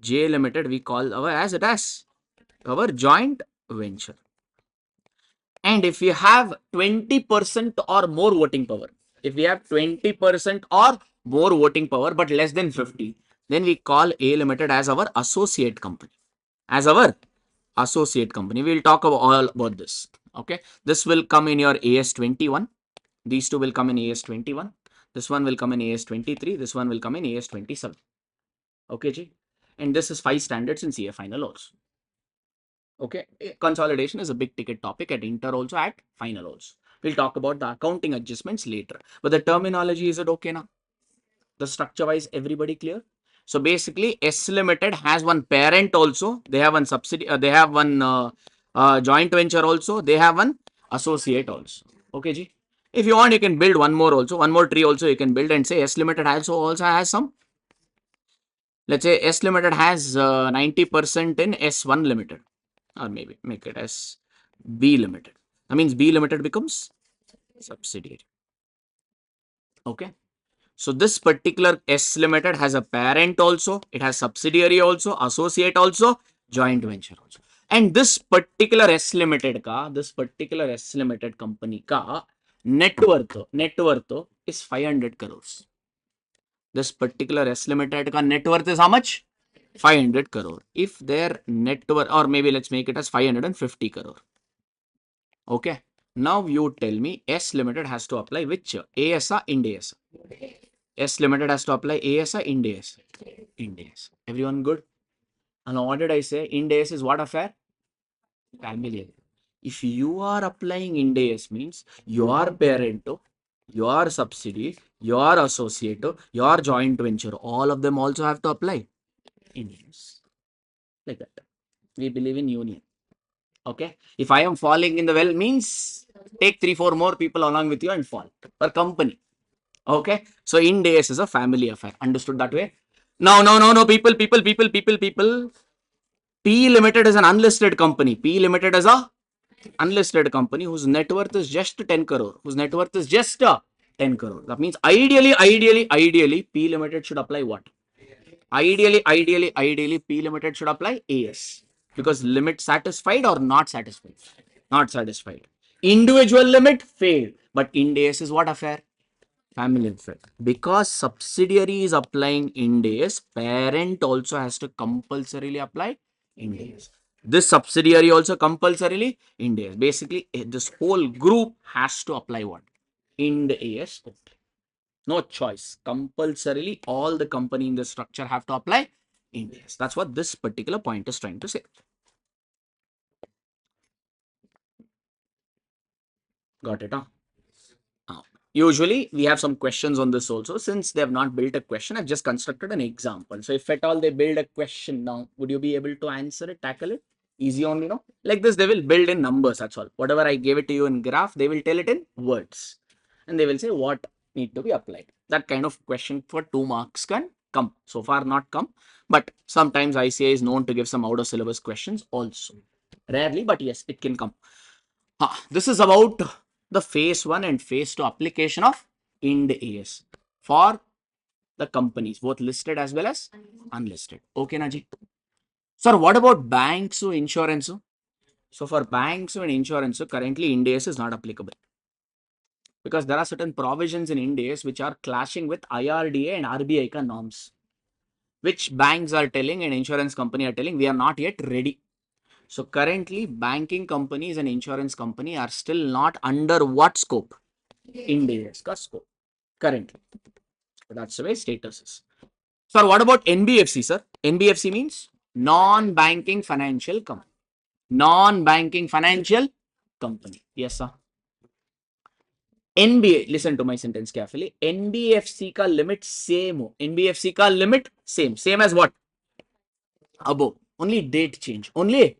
J Limited, we call our joint venture. And if we have 20% or more voting power, if we have 20% or more voting power, but less than 50, then we call A Limited as our associate company. As our associate company. We will talk about all about this. Okay. This will come in your AS 21. These two will come in AS 21. This one will come in AS 23. This one will come in AS 27. Okay, Ji. And this is 5 standards in CA final also. Okay. Consolidation is a big ticket topic at inter also, at final also. We'll talk about the accounting adjustments later. But the terminology, is it okay now? The structure wise, everybody clear? So basically, S Limited has one parent also. They have one subsidy. They have one joint venture also. They have one associate also. Okay, Ji. If you want, you can build one more also. One more tree also you can build and say S Limited also has some. Let's say S Limited has 90% in S1 Limited. Or maybe make it as B Limited. That means B Limited becomes subsidiary. Okay. So this particular S Limited has a parent also, it has subsidiary also, associate also, joint venture also. And this particular S Limited company ka net worth is 500 crores. This particular S Limited ka net worth is how much? 500 crore. If their net worth, or maybe let's make it as 550 crore. Okay. Now you tell me S Limited has to apply which? AS or Ind AS? S Limited has to apply AS or Ind AS? Ind AS. Everyone good? And what did I say? Ind AS is what affair? Family. If you are applying Ind AS means your parent, your subsidy, your associate, your joint venture, all of them also have to apply Ind AS. Like that. We believe in union. Okay. If I am falling in the well means take 3-4 more people along with you and fall. Per company. Okay. So Ind AS is a family affair. Understood that way? No. People. P Limited is an unlisted company. P Limited is a unlisted company whose net worth is just 10 crore. Whose net worth is just 10 crore. That means ideally, P Limited should apply what? Ideally, P Limited should apply AS. Because limit satisfied or not satisfied? Not satisfied. Individual limit failed. But Ind AS is what affair? Family affair. Because subsidiary is applying Ind AS, parent also has to compulsorily apply Ind AS. This subsidiary also compulsorily Ind AS. Basically, this whole group has to apply what? Ind AS. No choice. Compulsorily, all the company in the structure have to apply Ind AS. That's what this particular point is trying to say. Got it, huh? Usually, we have some questions on this also. Since they have not built a question, I've just constructed an example. So, if at all they build a question now, would you be able to answer it, tackle it? Easy only, no? Like this, they will build in numbers, that's all. Whatever I gave it to you in graph, they will tell it in words. And they will say what need to be applied. That kind of question for 2 marks can come. So far, not come. But sometimes ICI is known to give some out of syllabus questions also. Rarely, but yes, it can come. This is about the phase 1 and phase 2 application of Ind AS for the companies, both listed as well as unlisted. Okay, Naji. Sir, what about banks or insurance? So for banks and insurance, currently Ind AS is not applicable because there are certain provisions in Ind AS which are clashing with IRDA and RBI norms, which banks are telling and insurance company are telling we are not yet ready. So currently, banking companies and insurance company are still not under what scope? Ind AS scope. Currently. That's the way status is. Sir, what about NBFC, sir? NBFC means non-banking financial company. Non-banking financial company. Yes, sir. NBA, listen to my sentence carefully. NBFC ka limit same. NBFC ka limit same. Same as what? Above. Only date change. Only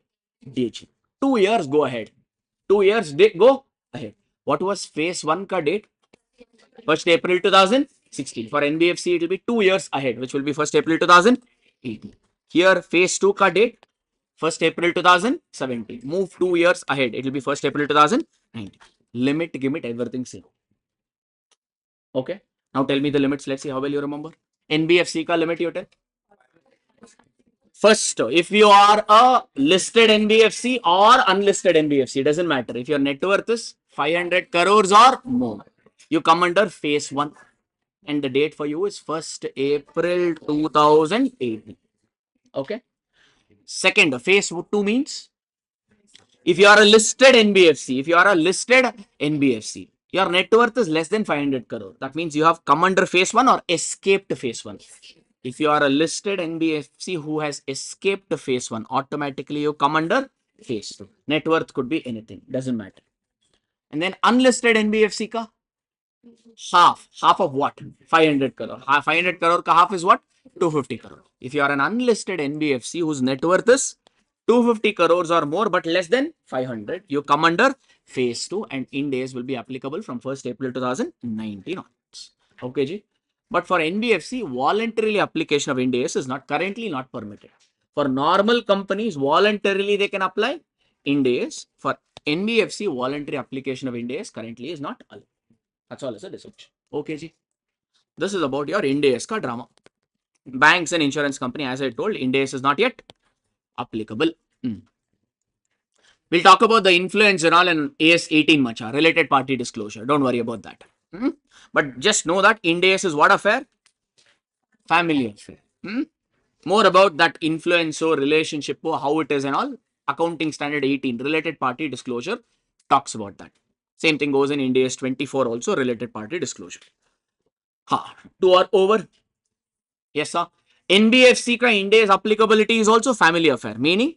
date change. 2 years go ahead. 2 years go ahead. What was phase 1 ka date? 1st April 2016. For NBFC, it will be 2 years ahead, which will be 1st April 2018. Here, phase 2 ka date, 1st April 2017. Move 2 years ahead. It will be 1st April 2019. Limit, gimit, everything same. Okay. Now tell me the limits. Let's see how well you remember. NBFC ka limit you tell. First, if you are a listed NBFC or unlisted NBFC, doesn't matter. If your net worth is 500 crores or more, you come under phase 1 and the date for you is 1st April 2018. Okay. Second, phase 2 means if you are a listed NBFC, your net worth is less than 500 crore. That means you have come under phase 1 or escaped phase 1. If you are a listed NBFC who has escaped phase 1, automatically you come under phase 2. Net worth could be anything, doesn't matter. And then unlisted NBFC ka half of what? 500 crore. 500 crore ka half is what? 250 crore. If you are an unlisted NBFC whose net worth is 250 crores or more but less than 500, you come under phase 2 and Ind AS will be applicable from 1st April 2019 onwards. Okay, ji. But for NBFC, voluntarily application of Ind AS is not currently not permitted. For normal companies, voluntarily they can apply Ind AS. For NBFC, voluntary application of Ind AS currently is not allowed. That's all as a distinction. Okay, ji. This is about your Ind AS ka drama. Banks and insurance company, as I told, Ind AS is not yet applicable. We'll talk about the influence and all in AS 18 macha, related party disclosure. Don't worry about that. But just know that Ind AS is what affair? Family affair. More about that influence or relationship or how it is and all. Accounting standard 18, related party disclosure, talks about that. Same thing goes in Ind AS 24 also, related party disclosure. 2 are over. Yes, sir. NBFC ka Ind AS applicability is also family affair. Meaning,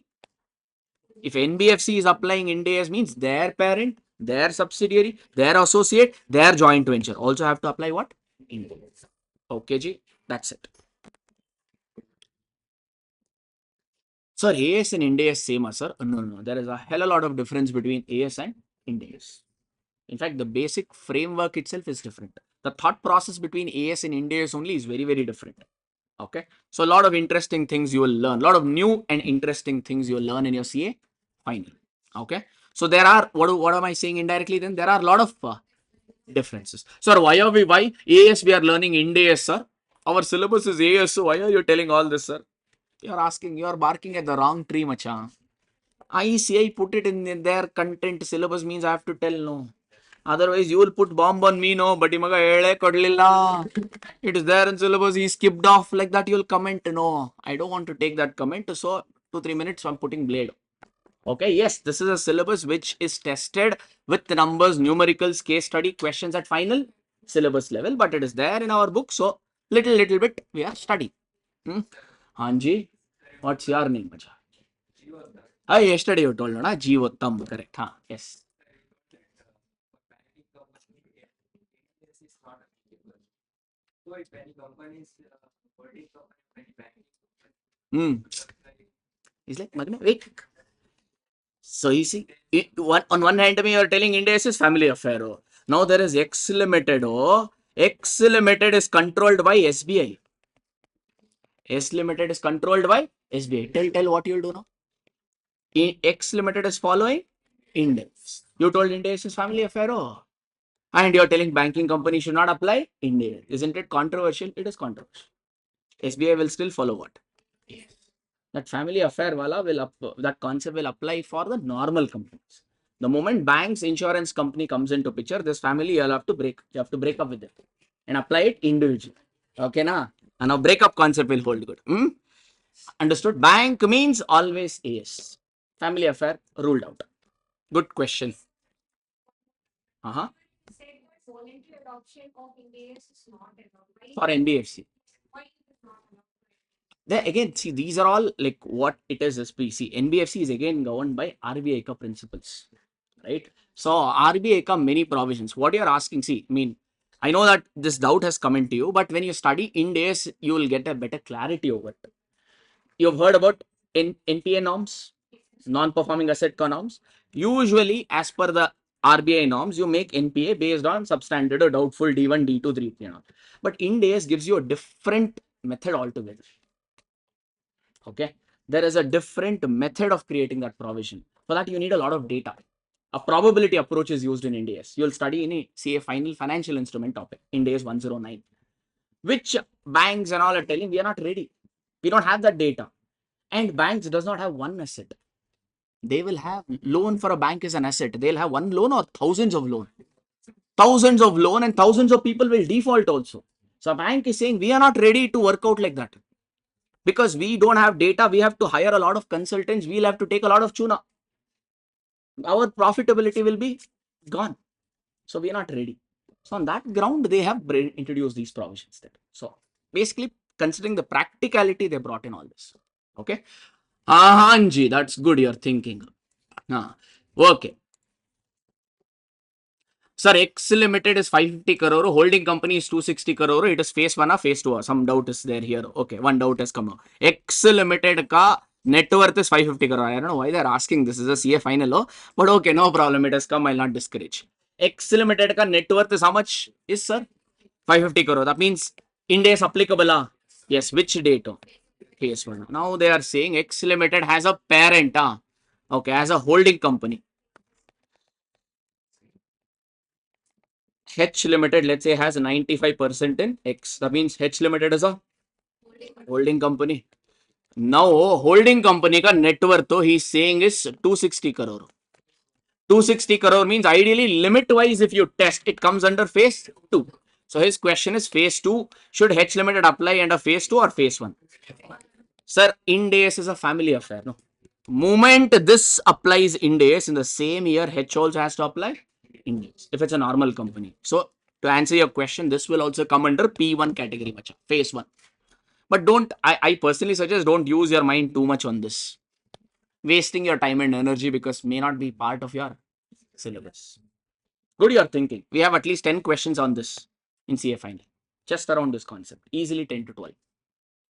If NBFC is applying Ind AS means their parent, their subsidiary, their associate, their joint venture also have to apply what? Ind AS. Okay, Ji. That's it. Sir, AS and Ind AS same, sir? No. There is a hell a lot of difference between AS and Ind AS. In fact, the basic framework itself is different. The thought process between AS and Ind AS only is very, very different. Okay. So a lot of interesting things you will learn. A lot of new and interesting things you will learn in your CA final. Okay. So there are, what am I saying indirectly then? There are a lot of differences. Sir, why AS we are learning Ind AS, sir? Our syllabus is AS, so why are you telling all this, sir? You are barking at the wrong tree, macha. ICI put it in their content syllabus means I have to tell no. Otherwise, you will put bomb on me, no. But it is there in syllabus. He skipped off like that. You will comment, no. I don't want to take that comment. So 2-3 minutes, I'm putting blade. Okay, yes, this is a syllabus which is tested with the numbers, numericals, case study, questions at final syllabus level. But it is there in our book. So little bit we are studying. Hanji, what's your name, Macha? Yesterday you told, no, Jeevottam, correct. Huh? Yes. Hmm. He's like, Magna, wait. So you see, on one hand, you are telling Ind AS is family affair. Oh. Now there is X Limited. Oh. X Limited is controlled by SBI. S Limited is controlled by SBI. Tell what you'll do now. X Limited is following Ind AS. You told Ind AS is family affair. Oh. And you're telling banking company should not apply Ind AS. Isn't it controversial? It is controversial. SBI will still follow what? Yes. That family affair wala that concept will apply for the normal companies. The moment banks, insurance company comes into picture, this family you have to break up with it and apply it individually. Okay, na? And now breakup concept will hold good. Understood? Bank means always AS. Family affair ruled out. Good question. For NBFC. Then again, see, these are all like what it is SPC. NBFC is again governed by RBI principles, right? So RBI many provisions. What you're asking, see, I mean, I know that this doubt has come into you, but when you study Ind AS, you will get a better clarity over it. You've heard about NPA norms, non-performing asset norms. Usually, as per the RBI norms, you make NPA based on substandard or doubtful D1, D2, 3. But Ind AS gives you a different method altogether. Okay, there is a different method of creating that provision. For that, you need a lot of data. A probability approach is used in Ind AS. You'll study in a CA final financial instrument topic, Ind AS 109, which banks and all are telling we are not ready. We don't have that data. And banks does not have one asset. They will have loan. For a bank is an asset. They'll have one loan or thousands of loan. Thousands of loan and thousands of people will default also. So a bank is saying we are not ready to work out like that. Because we don't have data, we have to hire a lot of consultants. We'll have to take a lot of tuna. Our profitability will be gone. So we are not ready. So on that ground, they have introduced these provisions there. So basically, considering the practicality, they brought in all this. Okay. Hanji, that's good. You're thinking. Okay. Sir, X Limited is 550 crore. Holding company is 260 crore. It is phase 1 or phase 2? Some doubt is there here. Okay, one doubt has come out. X Limited ka net worth is 550 crore. I don't know why they're asking. This is a CA final. But okay, no problem. It has come. I'll not discourage. X Limited ka net worth is how much? Is, sir? 550 crore. That means Ind AS applicable. Yes, which date? Phase 1. Now they are saying X Limited has a parent. Okay, as a holding company. H Limited, let's say, has 95% in X. That means H Limited is a holding company. Now, holding company ka net worth, he's saying is 260 crore. 260 crore means ideally limit wise, if you test, it comes under phase 2. So his question is phase 2. Should H Limited apply under phase 2 or phase 1? Sir, Ind AS is a family affair. No. Moment this applies Ind AS, in the same year, H also has to apply Ind AS if it's a normal company. So to answer your question, this will also come under P1 category, phase 1. But don't, I personally suggest don't use your mind too much on this. wasting your time and energy because may not be part of your syllabus. Good, you're thinking. We have at least 10 questions on this in CA final. Just around this concept. Easily 10 to 12.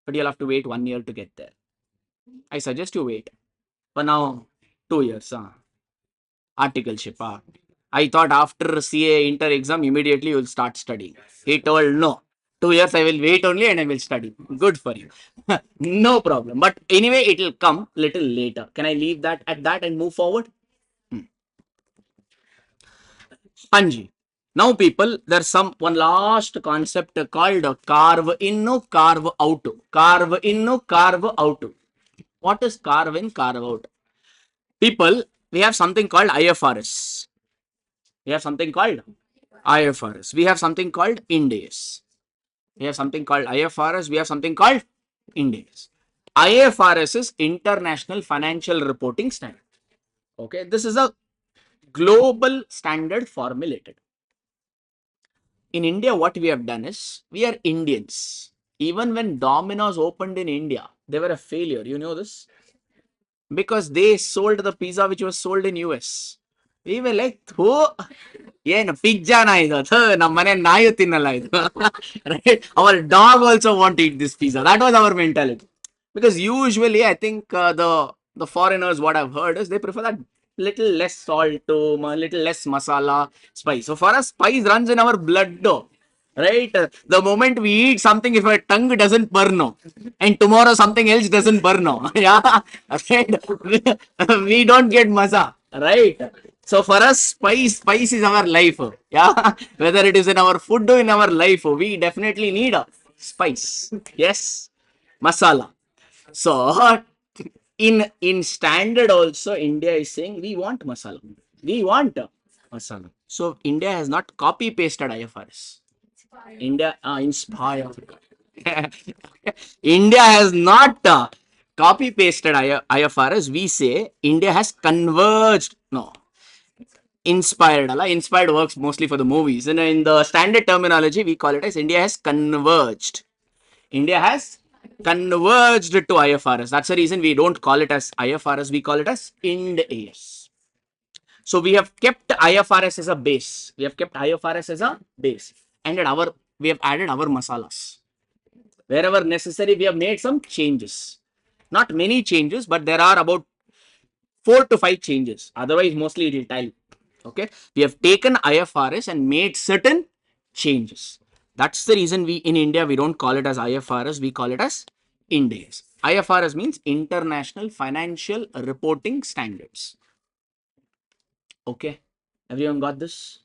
But you'll have to wait 1 year to get there. I suggest you wait. But now, 2 years. Articleship. I thought after CA inter exam, immediately you will start studying. He told no. 2 years I will wait only and I will study. Good for you. No problem. But anyway, it will come little later. Can I leave that at that and move forward? Hanji. Now, people, there's one last concept called carve in, carve out. Carve in, carve out. What is carve in, carve out? People, we have something called IFRS. We have something called IFRS. We have something called Ind AS. We have something called IFRS. We have something called Ind AS. IFRS is International Financial Reporting Standard. Okay, this is a global standard formulated. In India, what we have done is, we are Indians. Even when Domino's opened in India, they were a failure. You know this? Because they sold the pizza which was sold in US. We were like, oh, yeah, pizza na idu. Nammane nayu tinnala idu. Right? Our dog also won't eat this pizza. That was our mentality. Because usually, I think the foreigners, what I've heard is they prefer that little less salt, little less masala, spice. So for us, spice runs in our blood, though. Right? The moment we eat something, if our tongue doesn't burn, no, and tomorrow something else doesn't burn, no, yeah, right? We don't get maza, right? So for us, spice is our life, yeah. Whether it is in our food or in our life, we definitely need a spice. Yes, masala. So in standard also, India is saying we want masala. We want masala. So India has not copy pasted IFRS. India inspired. India has not copy pasted IFRS. We say India has converged. No, inspired. Inspired works mostly for the movies. And in the standard terminology, we call it as India has converged. India has converged to IFRS. That's the reason we don't call it as IFRS. We call it as Ind AS. So we have kept IFRS as a base. We have kept IFRS as a base. And we have added our masalas. Wherever necessary, we have made some changes. Not many changes, but there are about 4 to 5 changes. Otherwise, mostly it will tally. Okay. We have taken IFRS and made certain changes. That's the reason in India, we don't call it as IFRS. We call it as Ind AS. IFRS means International Financial Reporting Standards. Okay. Everyone got this?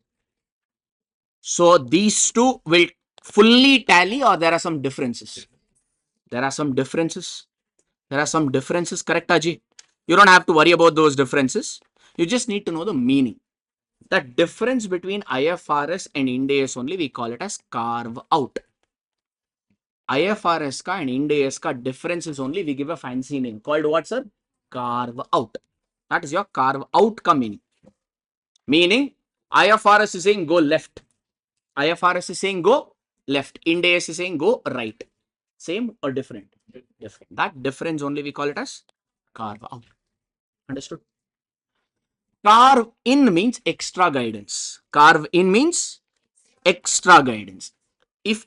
So these two will fully tally, or there are some differences? There are some differences. There are some differences, correct, Aji? You don't have to worry about those differences. You just need to know the meaning. The difference between IFRS and Ind AS only, we call it as carve out. IFRS ka and Ind AS ka difference is only, we give a fancy name called what, sir? Carve out. That is your carve out ka meaning. Meaning, IFRS is saying go left. IFRS is saying go left. Ind AS is saying go right. Same or different? Different. That difference only we call it as carve out. Understood? Carve in means extra guidance. Carve in means extra guidance. If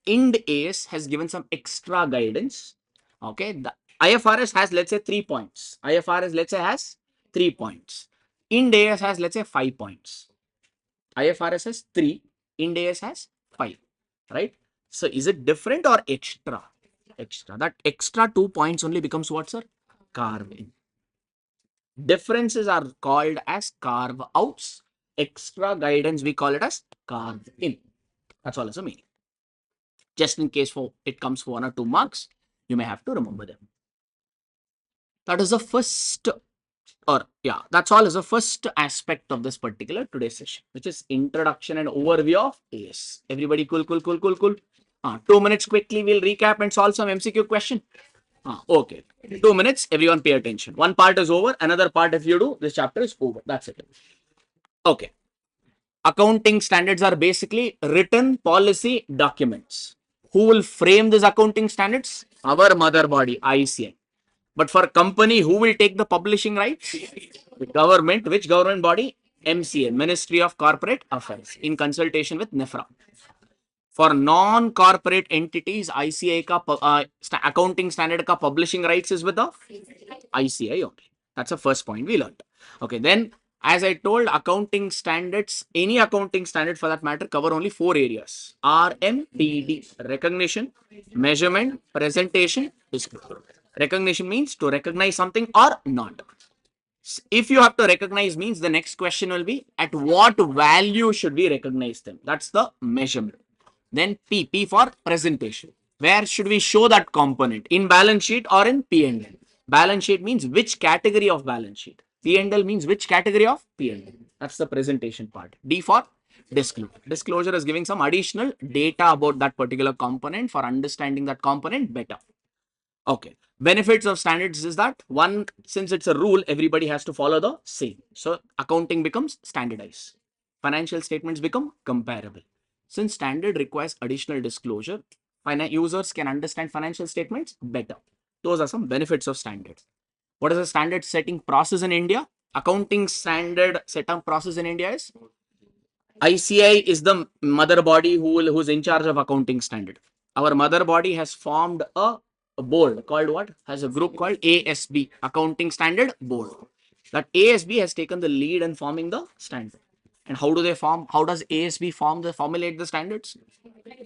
Ind AS has given some extra guidance, okay, the IFRS has, let's say, 3 points. IFRS, let's say, has 3 points. Ind AS has, let's say, 5 points. IFRS has 3, Ind AS has 5, right? So is it different or extra? Extra. That extra 2 points only becomes what, sir? Carve in. Differences are called as carve outs. Extra guidance, we call it as carve in. That's all it's a meaning. Just in case it comes for 1 or 2 marks, you may have to remember them. That is the first, that's all is the first aspect of this particular today's session, which is introduction and overview of AS. Everybody cool? 2 minutes quickly, we'll recap and solve some MCQ question. Okay, 2 minutes, everyone pay attention. One part is over, another part if you do, this chapter is over. That's it. Okay. Accounting standards are basically written policy documents. Who will frame these accounting standards? Our mother body, ICI. But for company, who will take the publishing rights? The government. Which government body? MCA, Ministry of Corporate Affairs, in consultation with NEFRA. For non-corporate entities, ICI ka accounting standard ka publishing rights is with the ICI only. That's the first point we learned. Okay, then as I told, accounting standards, any accounting standard for that matter, cover only 4 areas: RMPD, recognition, measurement, presentation, disclosure. Recognition means to recognize something or not. If you have to recognize, means the next question will be at what value should we recognize them? That's the measurement. Then P for presentation. Where should we show that component? In balance sheet or in P&L? Balance sheet means which category of balance sheet. P&L means which category of P&L. That's the presentation part. D for disclosure. Disclosure is giving some additional data about that particular component for understanding that component better. Okay. Benefits of standards is that one, since it's a rule, everybody has to follow the same. So accounting becomes standardized. Financial statements become comparable. Since standard requires additional disclosure, users can understand financial statements better. Those are some benefits of standards. What is the standard setting process in India? Accounting standard setup process in India is ICI is the mother body who's in charge of accounting standard. Our mother body has formed a board called what? Has a group called ASB, Accounting Standard Board. That ASB has taken the lead in forming the standard. And how do they form? How does ASB formulate the standards?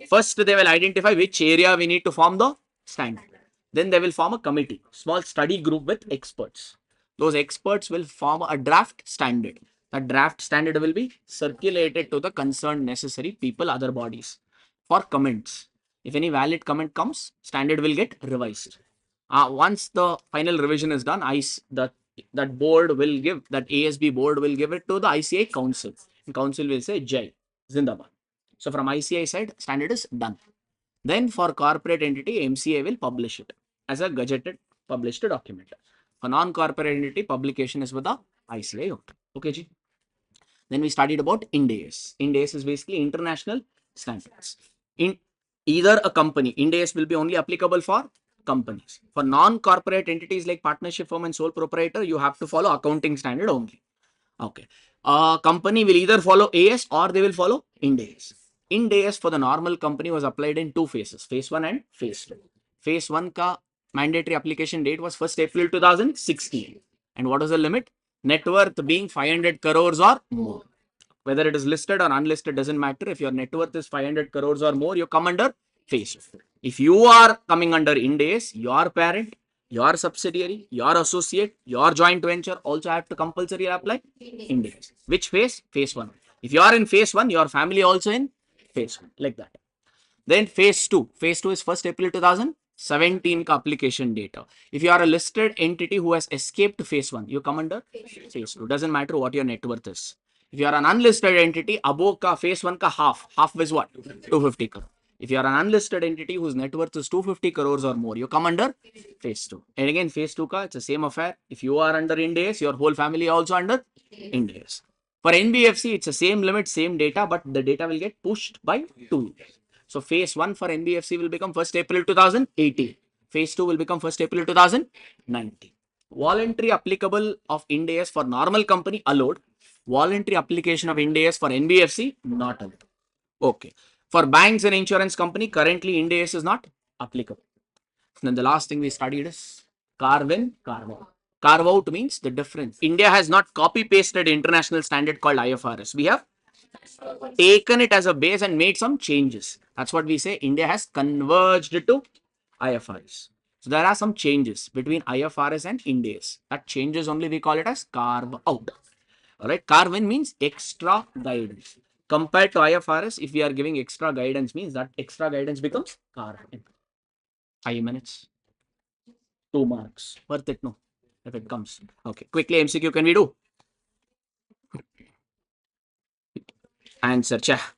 First, they will identify which area we need to form the standard. Then they will form a committee, small study group with experts. Those experts will form a draft standard. That draft standard will be circulated to the concerned necessary people, other bodies for comments. If any valid comment comes, standard will get revised. Once the final revision is done, that board will give, that ASB board will give it to the ICI council. And council will say Jai, Zindabad. So from ICI side, standard is done. Then for corporate entity, MCA will publish it as a gazetted published document. For non-corporate entity, publication is with the ICI. Okay, Ji. Then we studied about Ind AS. Ind AS is basically international standards. In either a company, Ind AS will be only applicable for companies. For non-corporate entities like partnership firm and sole proprietor, you have to follow accounting standard only. Okay. A company will either follow AS or they will follow Ind AS. Ind AS for the normal company was applied in 2 phases, phase 1 and phase 2. Phase 1 ka mandatory application date was 1st April 2016. And what is the limit? Net worth being 500 crores or more. Whether it is listed or unlisted doesn't matter. If your net worth is 500 crores or more, you come under phase 2. If you are coming under Ind AS, your parent, your subsidiary, your associate, your joint venture also have to compulsory apply Ind AS. Which phase? Phase 1. If you are in phase 1, your family also in phase 1, like that. Then phase 2. Phase 2 is 1st April 2017 ka application data. If you are a listed entity who has escaped phase 1, you come under phase 2. Doesn't matter what your net worth is. If you are an unlisted entity, above ka phase 1 ka half is what? 250 crore. If you are an unlisted entity whose net worth is 250 crores or more, you come under phase 2. And again, phase 2 ka, it's the same affair. If you are under Ind AS, your whole family also under Ind AS. For NBFC, it's the same limit, same data, but the data will get pushed by 2 years. So phase 1 for NBFC will become 1st April 2018. Phase 2 will become 1st April 2019. Voluntary applicable of Ind AS for normal company allowed. Voluntary application of Ind AS for NBFC not allowed. Okay. For banks and insurance company, currently Ind AS is not applicable. Then the last thing we studied is carve-in, carve-out. Carve-out means the difference. India has not copy-pasted international standard called IFRS. We have taken it as a base and made some changes. That's what we say. India has converged to IFRS. So there are some changes between IFRS and Ind AS. That changes only we call it as carve-out. Alright, carve-in means extra guidance. Compared to IFRS, if we are giving extra guidance, means that extra guidance becomes carve-in. 5 minutes. 2 marks. Worth it, no? If it comes. Okay. Quickly, MCQ can we do? Answer. Cha.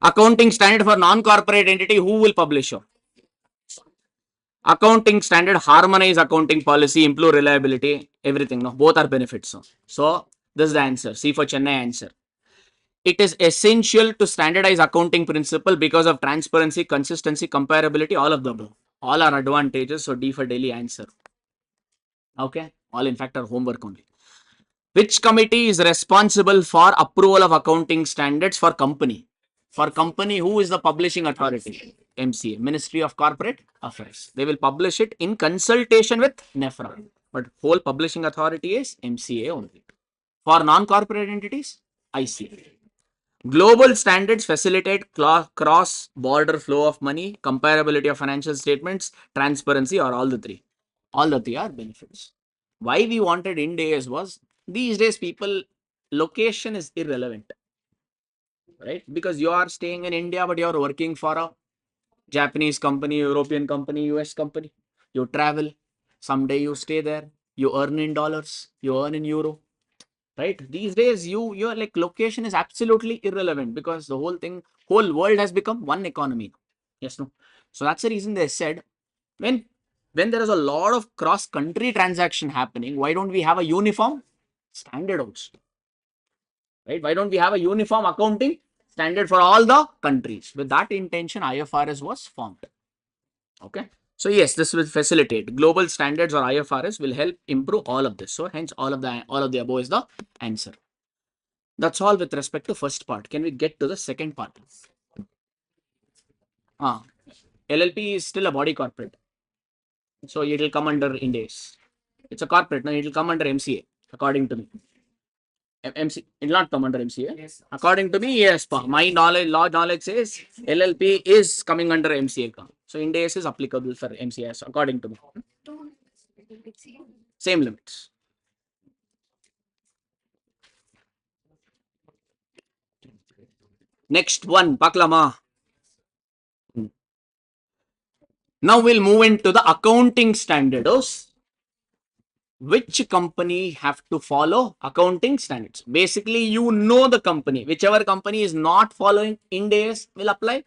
Accounting standard for non-corporate entity, who will publish? Accounting standard, harmonize accounting policy, improve reliability, everything. No, both are benefits. So this is the answer. C for Chennai answer. It is essential to standardize accounting principle because of transparency, consistency, comparability, all of the above. All are advantages. So D for Delhi answer. Okay, all in fact are homework only. Which committee is responsible for approval of accounting standards for company? For company, who is the publishing authority? MCA, Ministry of Corporate Affairs. They will publish it in consultation with NEFRA. But whole publishing authority is MCA only. For non-corporate entities, ICA. Global standards facilitate cross-border flow of money, comparability of financial statements, transparency, or all the three. All the three are benefits. Why we wanted Ind AS was these days people location is irrelevant, right? Because you are staying in India, but you are working for a Japanese company, European company, US company. You travel, someday you stay there, you earn in dollars, you earn in euro, right? These days your like location is absolutely irrelevant because the whole world has become one economy. Yes, no. So that's the reason they said when there is a lot of cross country transaction happening, why don't we have a uniform standard also, right? Why don't we have a uniform accounting standard for all the countries? With that intention, IFRS was formed. Okay. So yes, this will facilitate global standards or IFRS will help improve all of this. So hence all of the above is the answer. That's all with respect to first part. Can we get to the second part? LLP is still a body corporate. So it will come under Ind AS. It's a corporate. No, it will come under MCA, according to me. MC, it will not come under MCA. Yes. According to me, yes. My knowledge, law knowledge says LLP is coming under MCA. So Ind AS is applicable for MCS, according to me. Same limits. Next one, Paklama. Now we'll move into the accounting standards. Which company have to follow accounting standards? Basically, you know the company. Whichever company is not following Ind AS will apply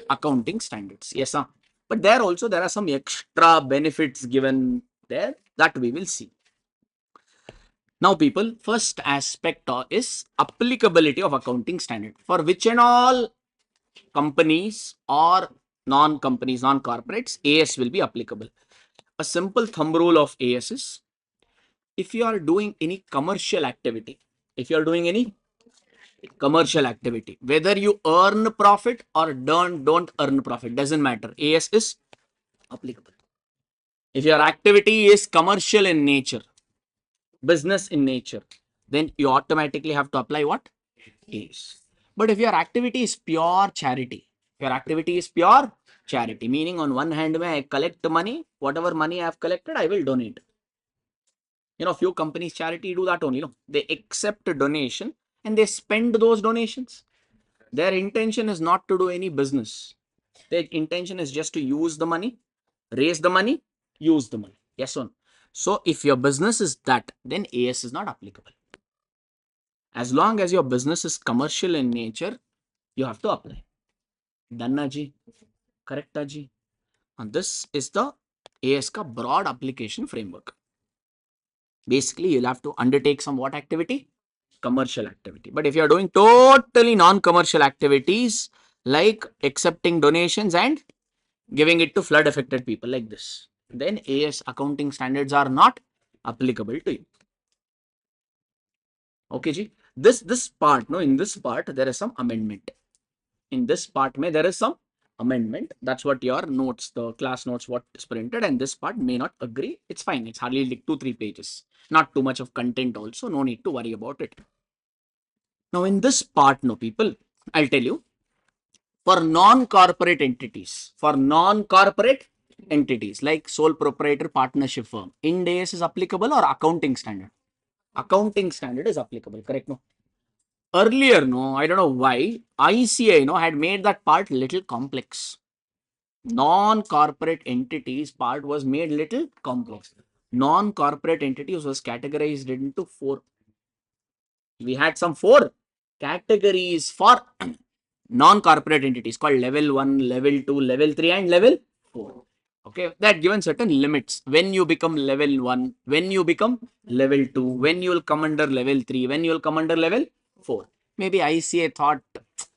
accounting standards. Yes, sir. But there also there are some extra benefits given there that we will see. Now, people, first aspect is applicability of accounting standard. For which and all companies or non-companies, non-corporates, AS will be applicable. A simple thumb rule of AS is if you are doing any commercial activity, whether you earn profit or don't earn profit, doesn't matter. AS is applicable. If your activity is commercial in nature, business in nature, then you automatically have to apply what? AS. But if your activity is pure charity, meaning on one hand, when I collect money, whatever money I have collected, I will donate. Few companies charity do that only. They accept a donation and they spend those donations. Their intention is not to do any business. Their intention is just to use the money, raise the money, use the money. Yes or no? So if your business is that, then AS is not applicable. As long as your business is commercial in nature, you have to apply. Dhanna ji, correct ji. And this is the AS ka broad application framework. Basically, you'll have to undertake some what activity? Commercial activity. But if you're doing totally non-commercial activities like accepting donations and giving it to flood affected people like this, then AS accounting standards are not applicable to you. Okay, ji. This part, no, in this part there is some amendment. In this part, there is some amendment. That's what your notes, the class notes, what is printed, and this part may not agree. It's fine. It's hardly like 2-3 pages. Not too much of content also. No need to worry about it. Now, in this part, no people, I'll tell you, for non-corporate entities like sole proprietor partnership firm, Ind AS is applicable or accounting standard? Accounting standard is applicable, correct? No. Earlier, no, I don't know why, ICI, had made that part little complex. Non-corporate entities part was made little complex. Non-corporate entities was categorized into 4. We had some 4 categories for non-corporate entities called level 1, level 2, level 3 and level 4. Okay, that given certain limits. When you become level 1, when you become level 2, when you will come under level 3, when you will come under level 4. Maybe ICA thought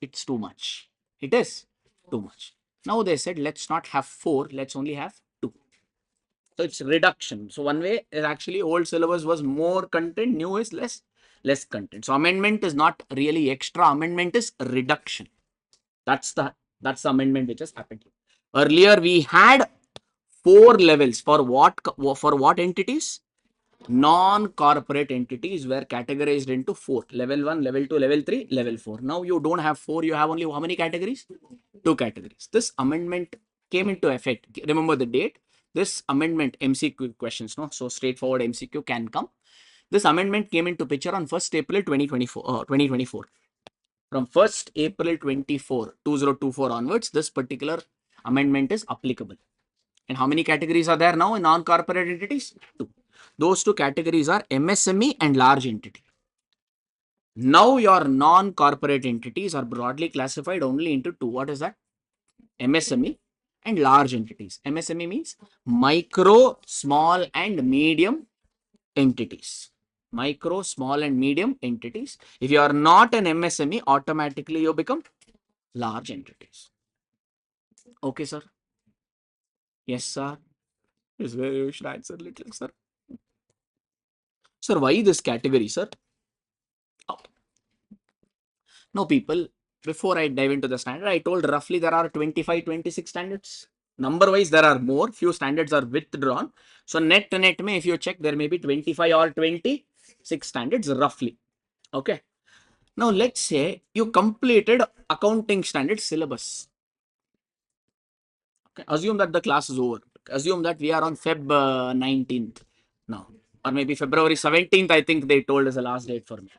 it's too much. It is too much. Now they said let's not have 4, let's only have 2. So it's reduction. So one way is actually old syllabus was more content, new is less content. So amendment is not really extra, amendment is reduction. That's the amendment which has happened. Earlier we had 4 levels for what entities? Non-corporate entities were categorized into 4. Level 1, level 2, level 3, level 4. Now you don't have 4, you have only how many categories? 2 categories. This amendment came into effect. Remember the date. This amendment, MCQ questions, no? So straightforward MCQ can come. This amendment came into picture on 1st April 2024. From 1st April 2024 onwards, this particular amendment is applicable. And how many categories are there now in non-corporate entities? 2. Those 2 categories are MSME and large entity. Now your non-corporate entities are broadly classified only into 2. What is that? MSME and large entities. MSME means micro, small and medium entities. Micro, small and medium entities. If you are not an MSME, automatically you become large entities. Okay, sir? Yes, sir. Yes, you should answer little, sir. Sir, why this category, sir? Oh. No, people, before I dive into the standard, I told roughly there are 25, 26 standards. Number wise, there are more. Few standards are withdrawn. So net may, if you check, there may be 25 or 26 standards roughly. Okay. Now let's say you completed accounting standard syllabus. Okay. Assume that the class is over. Assume that we are on Feb 19th now, or maybe February 17th. I think they told us the last date for me.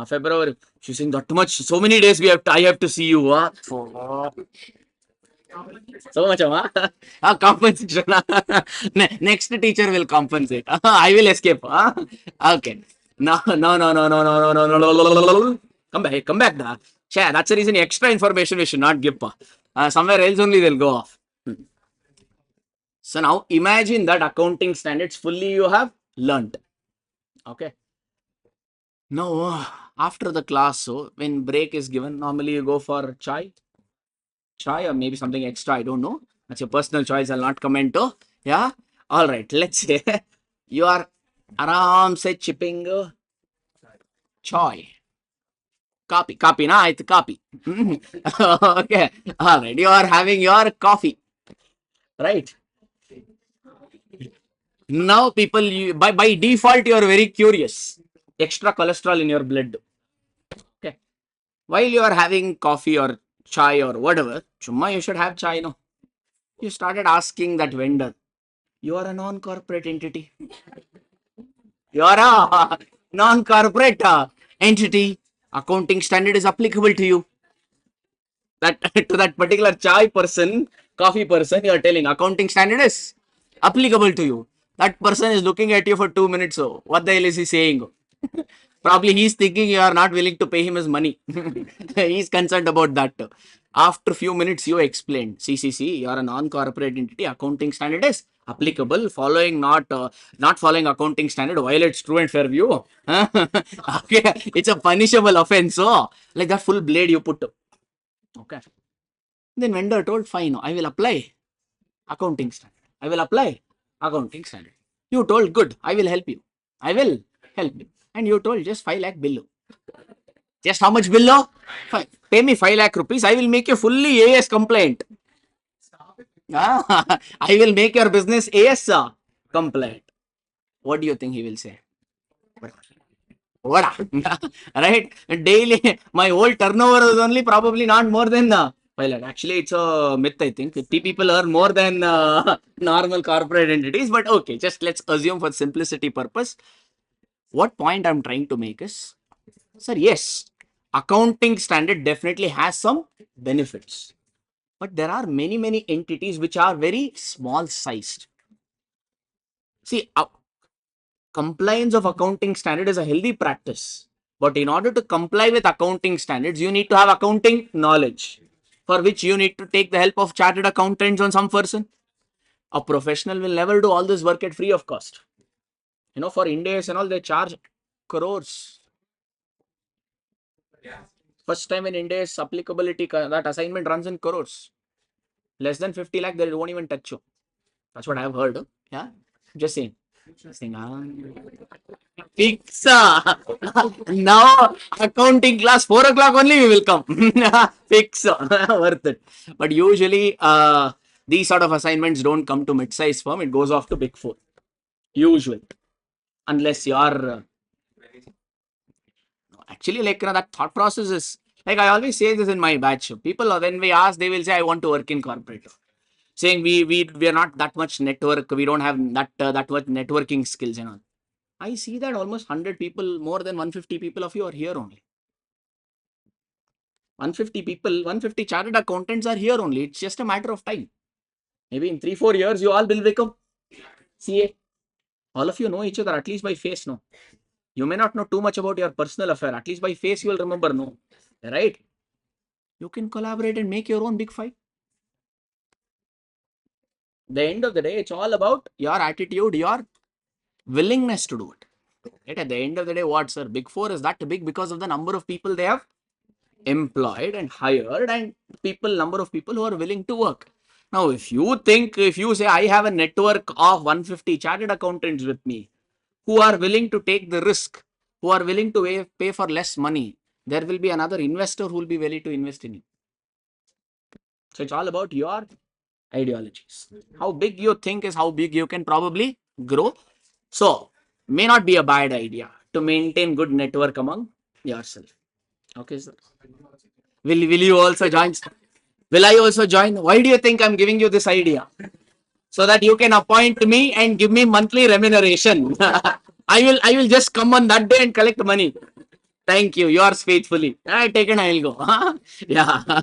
February. She's saying that much. So many days I have to see you. So much, compensation. Next teacher will compensate. I will escape. Okay. No. Come back. Come back. That's the reason extra information we should not give. Somewhere else only they'll go off. So now imagine that accounting standards fully you have learnt. Okay. Now, after the class, so when break is given, normally you go for chai or maybe something extra. I don't know. That's your personal choice. I'll not comment. Oh, yeah. All right. Let's say you are aram se chipping chai. Copy, na? It's copy. Okay. All right. You are having your coffee. Right. Now, people, by default, you are very curious. Extra cholesterol in your blood. Okay. While you are having coffee or chai or whatever, chumma, you should have chai, no? You started asking that vendor, you are a non-corporate entity. You are a non-corporate entity. Accounting standard is applicable to you. That to that particular chai person, coffee person, you are telling accounting standard is applicable to you. That person is looking at you for 2 minutes. So what the hell is he saying? Probably he's thinking you are not willing to pay him his money. He's concerned about that. After few minutes, you explained, CCC, you are a non-corporate entity. Accounting standard is applicable. Following not following accounting standard violates true and fair view. Okay, it's a punishable offense. So like that full blade you put. Okay. Then vendor told, fine, I will apply accounting standard. I will apply accounting standard. You told, good, I will help you. I will help you. And you told just 5 lakh below. Just how much below? Pay me 5 lakh rupees. I will make you fully AS compliant. I will make your business AS compliant. What do you think he will say? What? Right? Daily, my whole turnover is only probably not more than 5 lakh. Actually, it's a myth, I think. 50 people earn more than normal corporate entities. But okay, just let's assume for simplicity purpose. What point I'm trying to make is, sir, yes, accounting standard definitely has some benefits. But there are many entities which are very small sized. See, compliance of accounting standard is a healthy practice. But in order to comply with accounting standards, you need to have accounting knowledge, for which you need to take the help of chartered accountants on some person. A professional will never do all this work at free of cost. You know, for Ind AS and all, they charge crores. First time in Ind AS applicability, that assignment runs in crores. Less than 50 lakh, they won't even touch you. That's what I have heard. Yeah. Just saying. Fix. Now accounting class 4 o'clock only we will come. Fix. Worth it. But usually these sort of assignments don't come to mid-size firm. It goes off to big four. Usually. Unless you are actually like that thought process is like I always say this in my batch. People when we ask, they will say I want to work in corporate. Saying we are not that much network. We don't have that much networking skills and all. I see that almost 100 people, more than 150 people of you are here only. 150 people, 150 chartered accountants are here only. It's just a matter of time. Maybe in 3-4 years, you all will become CA. All of you know each other, at least by face, no. You may not know too much about your personal affair. At least by face, you will remember, no. Right? You can collaborate and make your own big fight. The end of the day, it's all about your attitude, your willingness to do it. Right? At the end of the day, what, sir? Big Four is that big because of the number of people they have employed and hired and number of people who are willing to work. Now, if you say I have a network of 150 chartered accountants with me who are willing to take the risk, who are willing to pay for less money, there will be another investor who will be willing to invest in you. So it's all about your ideologies. How big you think is how big you can probably grow. So may not be a bad idea to maintain good network among yourself. Okay, sir. Will you also join? Will I also join? Why do you think I'm giving you this idea? So that you can appoint me and give me monthly remuneration. I will just come on that day and collect money. Thank you. Yours faithfully. I take and I'll go. Yeah.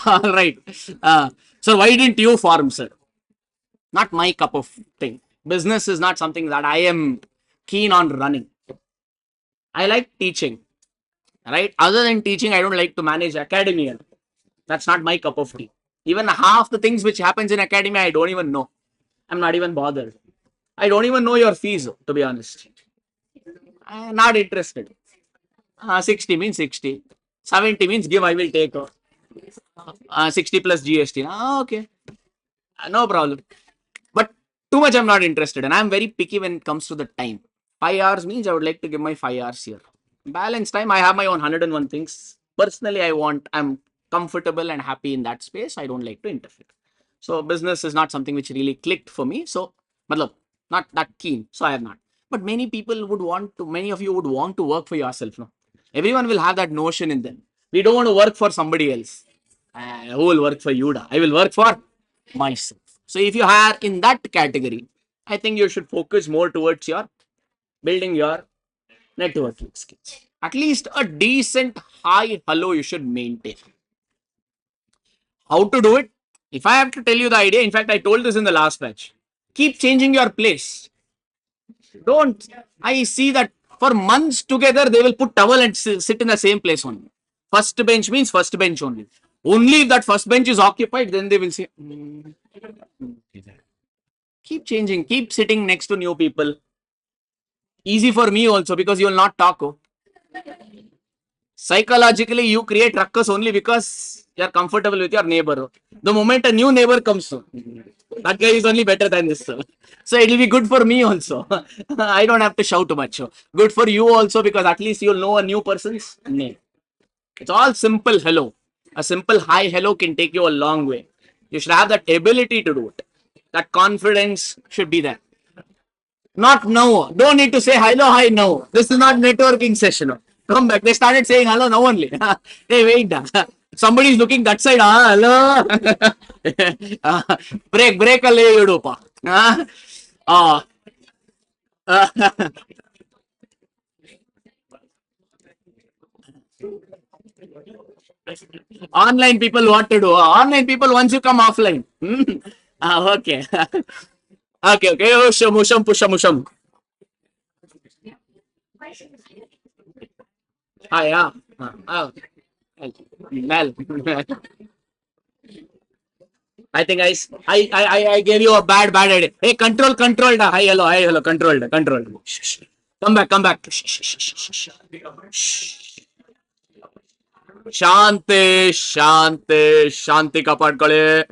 All right. So why didn't you form, sir? Not my cup of thing. Business is not something that I am keen on running. I like teaching. Right? Other than teaching, I don't like to manage academia. That's not my cup of tea. Even half the things which happens in academia, I don't even know. I'm not even bothered. I don't even know your fees, to be honest. I'm not interested. 60 means 60. 70 means give, I will take. 60 plus GST. Okay. No problem. But too much I'm not interested. And I'm very picky when it comes to the time. 5 hours means I would like to give my 5 hours here. Balance time, I have my own 101 things. Personally, I'm comfortable and happy in that space. I don't like to interfere. So business is not something which really clicked for me. So, not that keen. So I am not. But many of you would want to work for yourself. No? Everyone will have that notion in them. We don't want to work for somebody else. Who will work for you? I will work for myself. So if you are in that category, I think you should focus more towards your building your networking skills. At least a decent high hello you should maintain. How to do it? If I have to tell you the idea, in fact, I told this in the last batch. Keep changing your place. Don't. I see that for months together, they will put towel and sit in the same place only. First bench means first bench only. Only if that first bench is occupied, then they will say, keep changing, keep sitting next to new people. Easy for me also because you will not talk. Oh. Psychologically, you create ruckus only because you are comfortable with your neighbor. The moment a new neighbor comes, that guy is only better than this. So it will be good for me also. I don't have to shout much. Good for you also because at least you'll know a new person's name. It's all simple hello. A simple hi hello can take you a long way. You should have that ability to do it. That confidence should be there. Not now. Don't need to say hello, hi now. This is not networking session. Come back. They started saying hello now only. Hey, wait. Somebody is looking that side. Hello. Break a lay, you do. Online people what to do? Online people once you come offline. Okay. Okay. Usham, pusham. Yeah. Well. I think I gave you a bad idea. Hey, controlled. Hi, hello, controlled. Shh. Come back. Shh. Shanti kapat kale.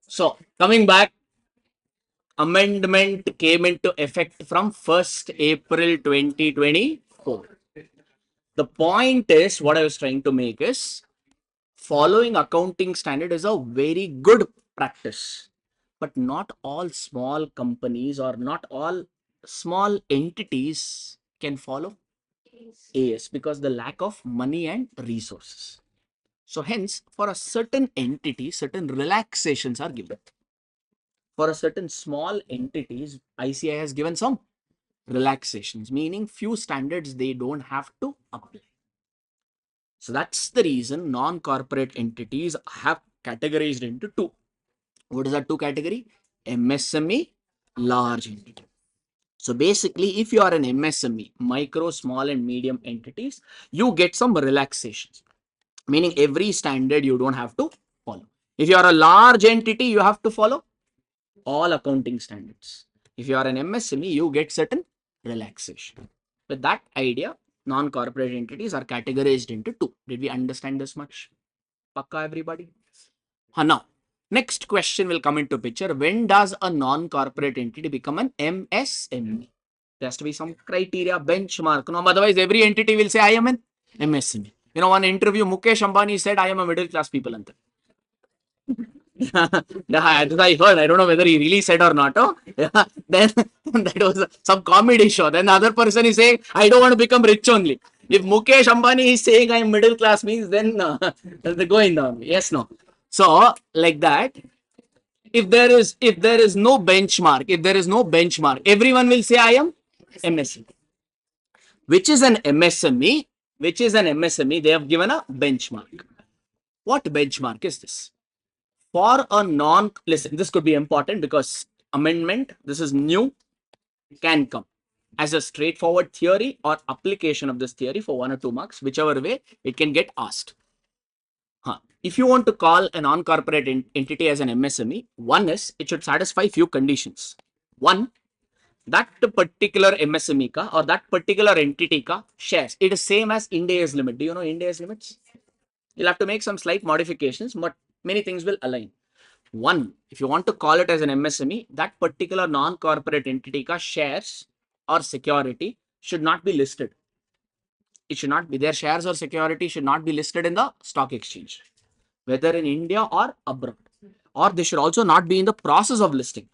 So, coming back, amendment came into effect from 1st April 2024. The point is, what I was trying to make is, following accounting standard is a very good practice, but not all small companies or not all small entities can follow AS because the lack of money and resources. So hence, for a certain entity, certain relaxations are given. For a certain small entities, ICI has given some relaxations, meaning few standards they don't have to apply. So that's the reason non-corporate entities have categorized into two. What is that two category? MSME, large entity. So basically, if you are an MSME, micro, small and medium entities, you get some relaxations, meaning every standard you don't have to follow. If you are a large entity, you have to follow all accounting standards. If you are an MSME, you get certain relaxation. With that idea, non-corporate entities are categorized into two. Did we understand this much? Pakka, everybody? Now, next question will come into picture. When does a non-corporate entity become an MSME? There has to be some criteria, benchmark. No, otherwise, every entity will say, I am an MSME. You know, one interview, Mukesh Ambani said, I am a middle class people. Yeah, that I heard. I don't know whether he really said or not. Oh, yeah. Then that was some comedy show. Then the other person is saying, I don't want to become rich only. If Mukesh Ambani is saying I'm middle class means then they're going down. Yes, no. So like that, if there is no benchmark, everyone will say I am MSME. Which is an MSME? Which is an MSME? They have given a benchmark. What benchmark is this? For a listen, this could be important because amendment, this is new, can come as a straightforward theory or application of this theory for 1 or 2 marks, whichever way it can get asked. If you want to call a non-corporate entity as an MSME, one is it should satisfy few conditions. One, that particular MSME ka or that particular entity ka shares, it is same as Ind AS limit. Do you know Ind AS limits? You'll have to make some slight modifications, but many things will align. One, if you want to call it as an MSME, that particular non-corporate entity ka shares or security should not be listed. It should not be, their shares or security should not be listed in the stock exchange, whether in India or abroad. Or they should also not be in the process of listing.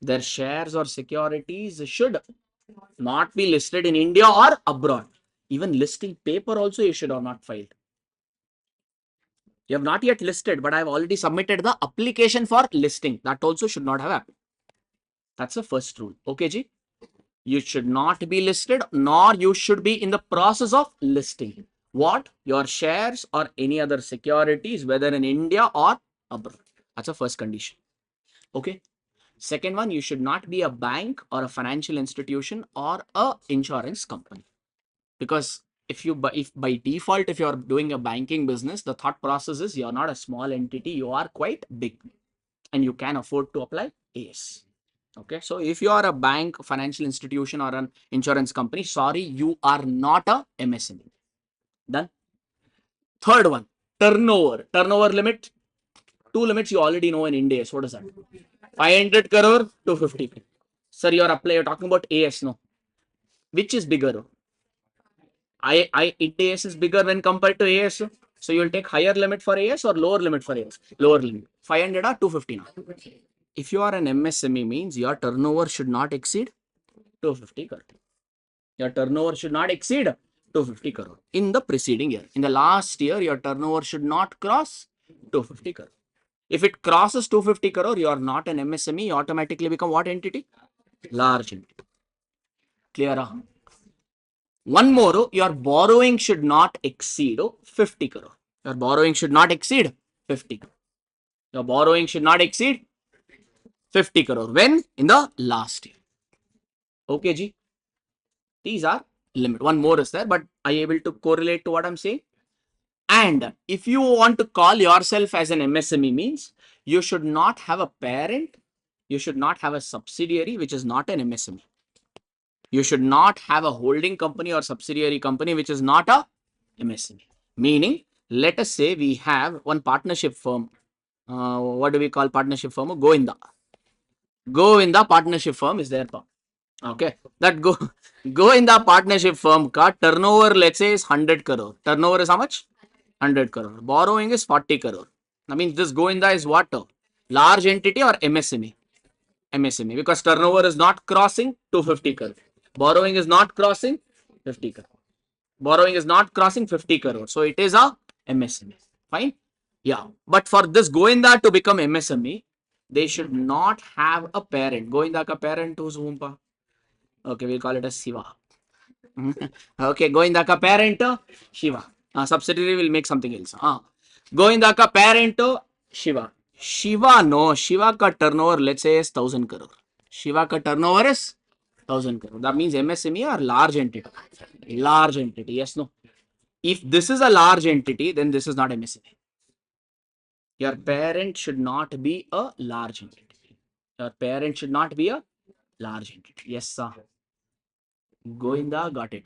Their shares or securities should not be listed in India or abroad. Even listing paper also you should have not filed. You have not yet listed, but I have already submitted the application for listing. That also should not have happened. That's the first rule. Okay, Ji? You should not be listed, nor you should be in the process of listing. What? Your shares or any other securities, whether in India or abroad. That's the first condition. Okay. Second one, you should not be a bank or a financial institution or a insurance company. Because if by default, if you're doing a banking business, the thought process is you're not a small entity, you are quite big and you can afford to apply AS. Okay, so if you are a bank, financial institution or an insurance company, sorry, you are not a MSME. Done. Third one, turnover. Turnover limit. Two limits you already know in Ind AS. What is that? 500 crore, 250 crore. Sir, you're talking about AS, no? Which is bigger? Ind AS is bigger when compared to AS. So you will take higher limit for AS or lower limit for AS? Lower limit. 500 or 250 now. If you are an MSME means your turnover should not exceed 250 crore. Your turnover should not exceed 250 crore in the preceding year. In the last year, your turnover should not cross 250 crore. If it crosses 250 crore, you are not an MSME, you automatically become what entity? Large entity. Clear? One more, your borrowing should not exceed 50 crore. Your borrowing should not exceed 50 crore. Your borrowing should not exceed 50 crore. When? In the last year. Okay, Ji. These are limit. One more is there, but are you able to correlate to what I'm saying? And if you want to call yourself as an MSME means you should not have a parent, you should not have a subsidiary which is not an MSME. You should not have a holding company or subsidiary company which is not a MSME. Meaning, let us say we have one partnership firm. What do we call partnership firm? Goinda. Go in the partnership firm is there. Okay, that go in the partnership firm ka turnover, let's say, is 100 crore. Turnover is how much? 100 crore. Borrowing is 40 crore. I mean, this Goinda is what? Large entity or MSME? MSME, because turnover is not crossing 250 crore. Borrowing is not crossing 50 crore. Borrowing is not crossing 50 crore. So it is a MSME. Fine. Yeah. But for this Goinda to become MSME, they should not have a parent. Goinda ka parent who's whompa? Okay, we'll call it as Shiva. Okay, Goinda ka parent Shiva. Subsidiary will make something else. Goinda ka parent Shiva. Shiva, no. Shiva ka turnover, let's say, is 1000 crore. Shiva ka turnover is 1000 crore. That means MSME or large entity. Large entity. Yes, no. If this is a large entity, then this is not MSME. Your parent should not be a large entity. Your parent should not be a large entity. Yes, sir. Goinda got it.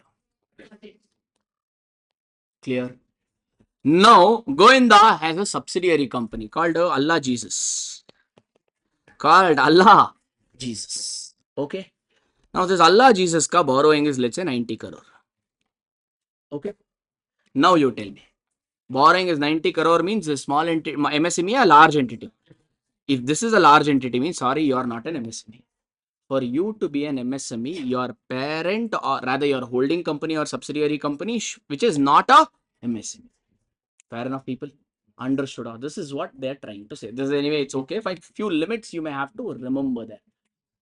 Clear. Now, Goinda has a subsidiary company called Allah Jesus. Called Allah Jesus. Okay. Now, this Allah Jesus ka borrowing is, let's say, 90 crore. Okay. Now, you tell me. Borrowing is 90 crore means a small entity, MSME, a large entity. If this is a large entity, means sorry, you are not an MSME. For you to be an MSME, your parent or rather your holding company or subsidiary company, which is not a MSME. Fair enough, people? Understood. This is what they're trying to say. This is anyway, it's okay. If few limits you may have to remember that.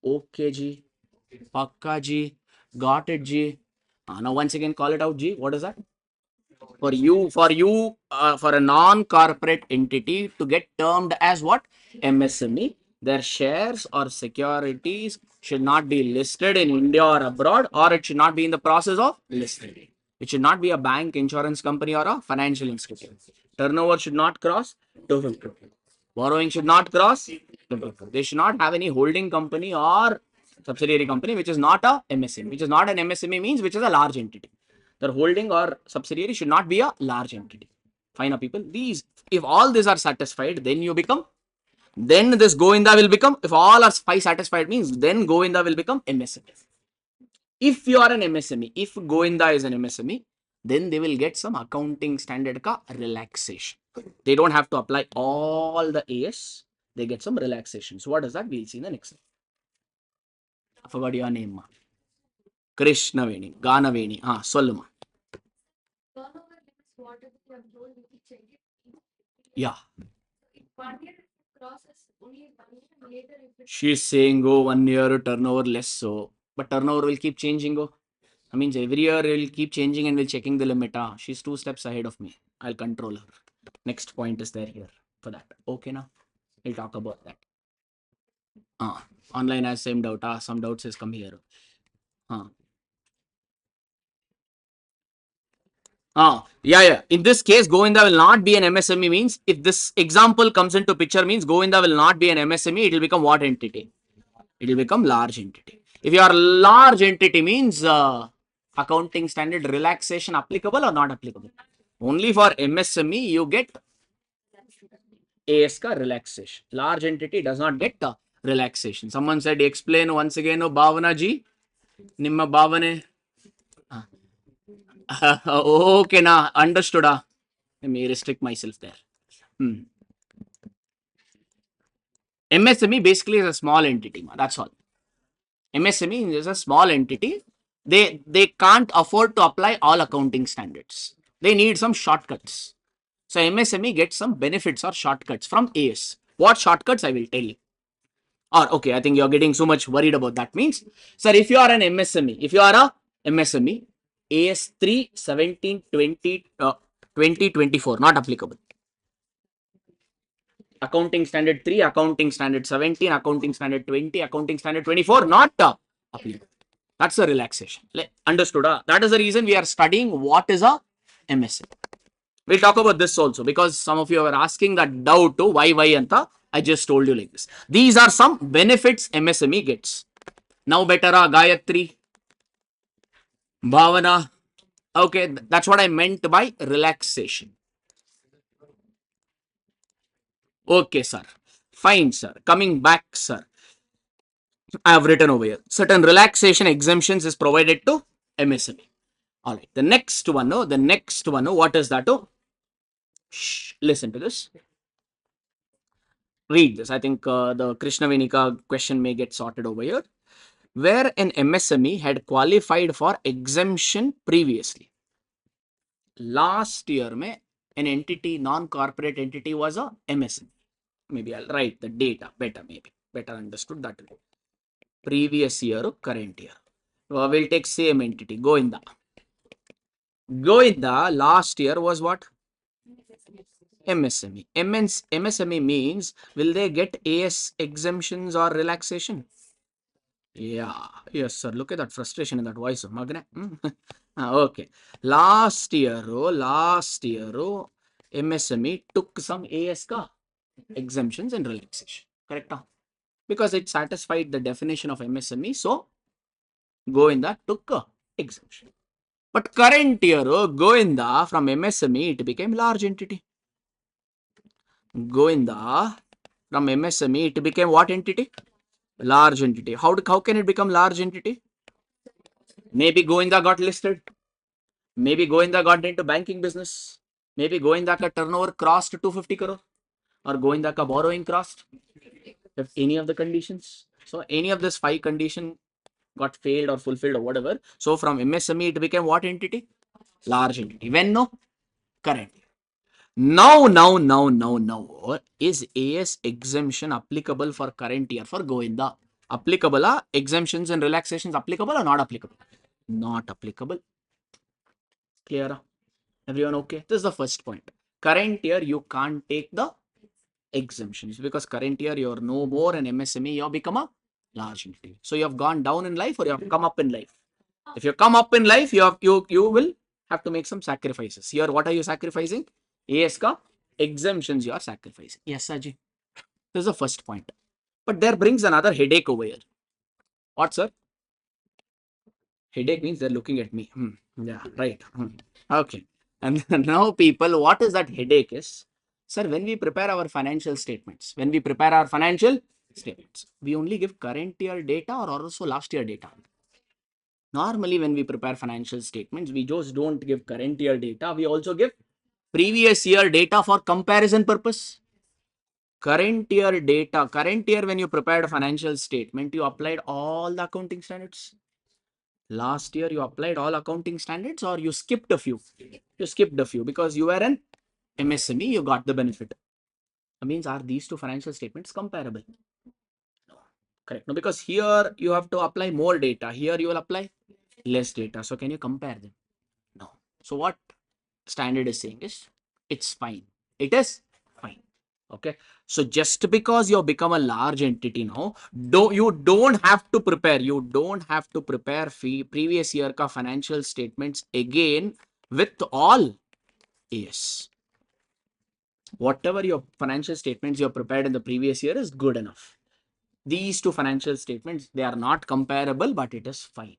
Okay, G. Pakka G. Got it, G. Now once again call it out, G. What is that? For a non-corporate entity to get termed as what? MSME, their shares or securities should not be listed in India or abroad, or it should not be in the process of listing. It should not be a bank, insurance company, or a financial institution. Turnover should not cross 250. Borrowing should not cross 250. They should not have any holding company or subsidiary company which is not a MSME. Which is not an MSME means which is a large entity. Their holding or subsidiary should not be a large entity. Fine, people. These, if all these are satisfied, then you become. Then this Goinda will become. If all are 5 satisfied means, then Goinda will become MSME. If you are an MSME, if Goinda is an MSME, then they will get some accounting standard ka relaxation. They don't have to apply all the AS. They get some relaxation. So what is that? We'll see in the next slide. I forgot your name, ma. Krishnaveni, Ganaveni. Solluma. Yeah. She's saying, go 1 year turnover less so, but turnover will keep changing. Go. I mean, every year will keep changing and we'll checking the limit. She's 2 steps ahead of me. I'll control her. Next point is there here for that. Okay, now we'll talk about that. Online has same doubt. Some doubts has come here. Yeah. In this case, Govinda will not be an MSME means if this example comes into picture means Govinda will not be an MSME. It will become what entity? It will become large entity. If you are large entity means accounting standard relaxation applicable or not applicable? Only for MSME you get AS ka relaxation. Large entity does not get relaxation. Someone said explain once again. Bhavana ji, nimma bhavane. Okay, na understood. Let me restrict myself there. MSME basically is a small entity. That's all. MSME is a small entity. They can't afford to apply all accounting standards. They need some shortcuts. So MSME gets some benefits or shortcuts from AS. What shortcuts I will tell you. Or okay, I think you're getting so much worried about that. Means, sir, if you are an MSME, if you are a MSME, AS 3, 17, 20, 2024, not applicable. Accounting standard 3, accounting standard 17, accounting standard 20, accounting standard 24, not applicable. That's a relaxation. Understood? That is the reason we are studying what is a MSME. We'll talk about this also because some of you are asking that doubt to why anta. I just told you like this. These are some benefits MSME gets. Now better Gayatri, Bhavana. Okay, that's what I meant by relaxation. Okay, sir. Fine, sir. Coming back, sir. I have written over here. Certain relaxation exemptions is provided to MSME. All right. The next one, what is that? Oh, shh, listen to this. Read this. I think the Krishna Venika question may get sorted over here. Where an MSME had qualified for exemption previously. Last year, mein, an entity, non-corporate entity was a MSME. Maybe I'll write the data better, maybe. Better understood that way. Previous year, current year. We'll take same entity, Goinda. Goinda last year was what? MSME. MSME means will they get AS exemptions or relaxation? Yeah, yes, sir. Look at that frustration in that voice. Magne. Okay. Last year, MSME took some AS ka exemptions and relaxation. Correct? Because it satisfied the definition of MSME. So, Goinda took a exemption. But current year, Goinda from MSME, it became large entity. Goinda from MSME, it became what entity? Large entity. How can it become large entity? Maybe Goinda got listed. Maybe Goinda got into banking business. Maybe Goinda ka turnover crossed 250 crore. Or Goinda ka borrowing crossed. If any of the conditions. So any of this 5 condition got failed or fulfilled or whatever. So from MSME, it became what entity? Large entity. When? No? Current. Now, is AS exemption applicable for current year for Goinda? Applicable? Exemptions and relaxations applicable or not applicable? Not applicable. Clear? Everyone okay? This is the first point. Current year, you can't take the exemptions because current year, you're no more an MSME, you have become a large entity. So you have gone down in life or you have come up in life. If you come up in life, you will have to make some sacrifices. Here, what are you sacrificing? AS ka exemptions you are sacrificing. Yes, Saji. This is the first point. But there brings another headache over here. What, sir? Headache means they're looking at me. Yeah, right. Okay. And now, people, what is that headache is? Sir, when we prepare our financial statements, we only give current year data or also last year data. Normally, when we prepare financial statements, we just don't give current year data. We also give previous year data for comparison purpose. Current year data. Current year, when you prepared a financial statement, you applied all the accounting standards. Last year, you applied all accounting standards or you skipped a few. You skipped a few because you were an MSME, you got the benefit. That means, are these two financial statements comparable? No. Correct. No, because here you have to apply more data. Here you will apply less data. So can you compare them? No. So what standard is saying is it's fine. It is fine. Okay. So just because you have become a large entity now, you don't have to prepare. You don't have to prepare previous year ka financial statements again with all AS. Whatever your financial statements you have prepared in the previous year is good enough. These two financial statements, they are not comparable, but it is fine.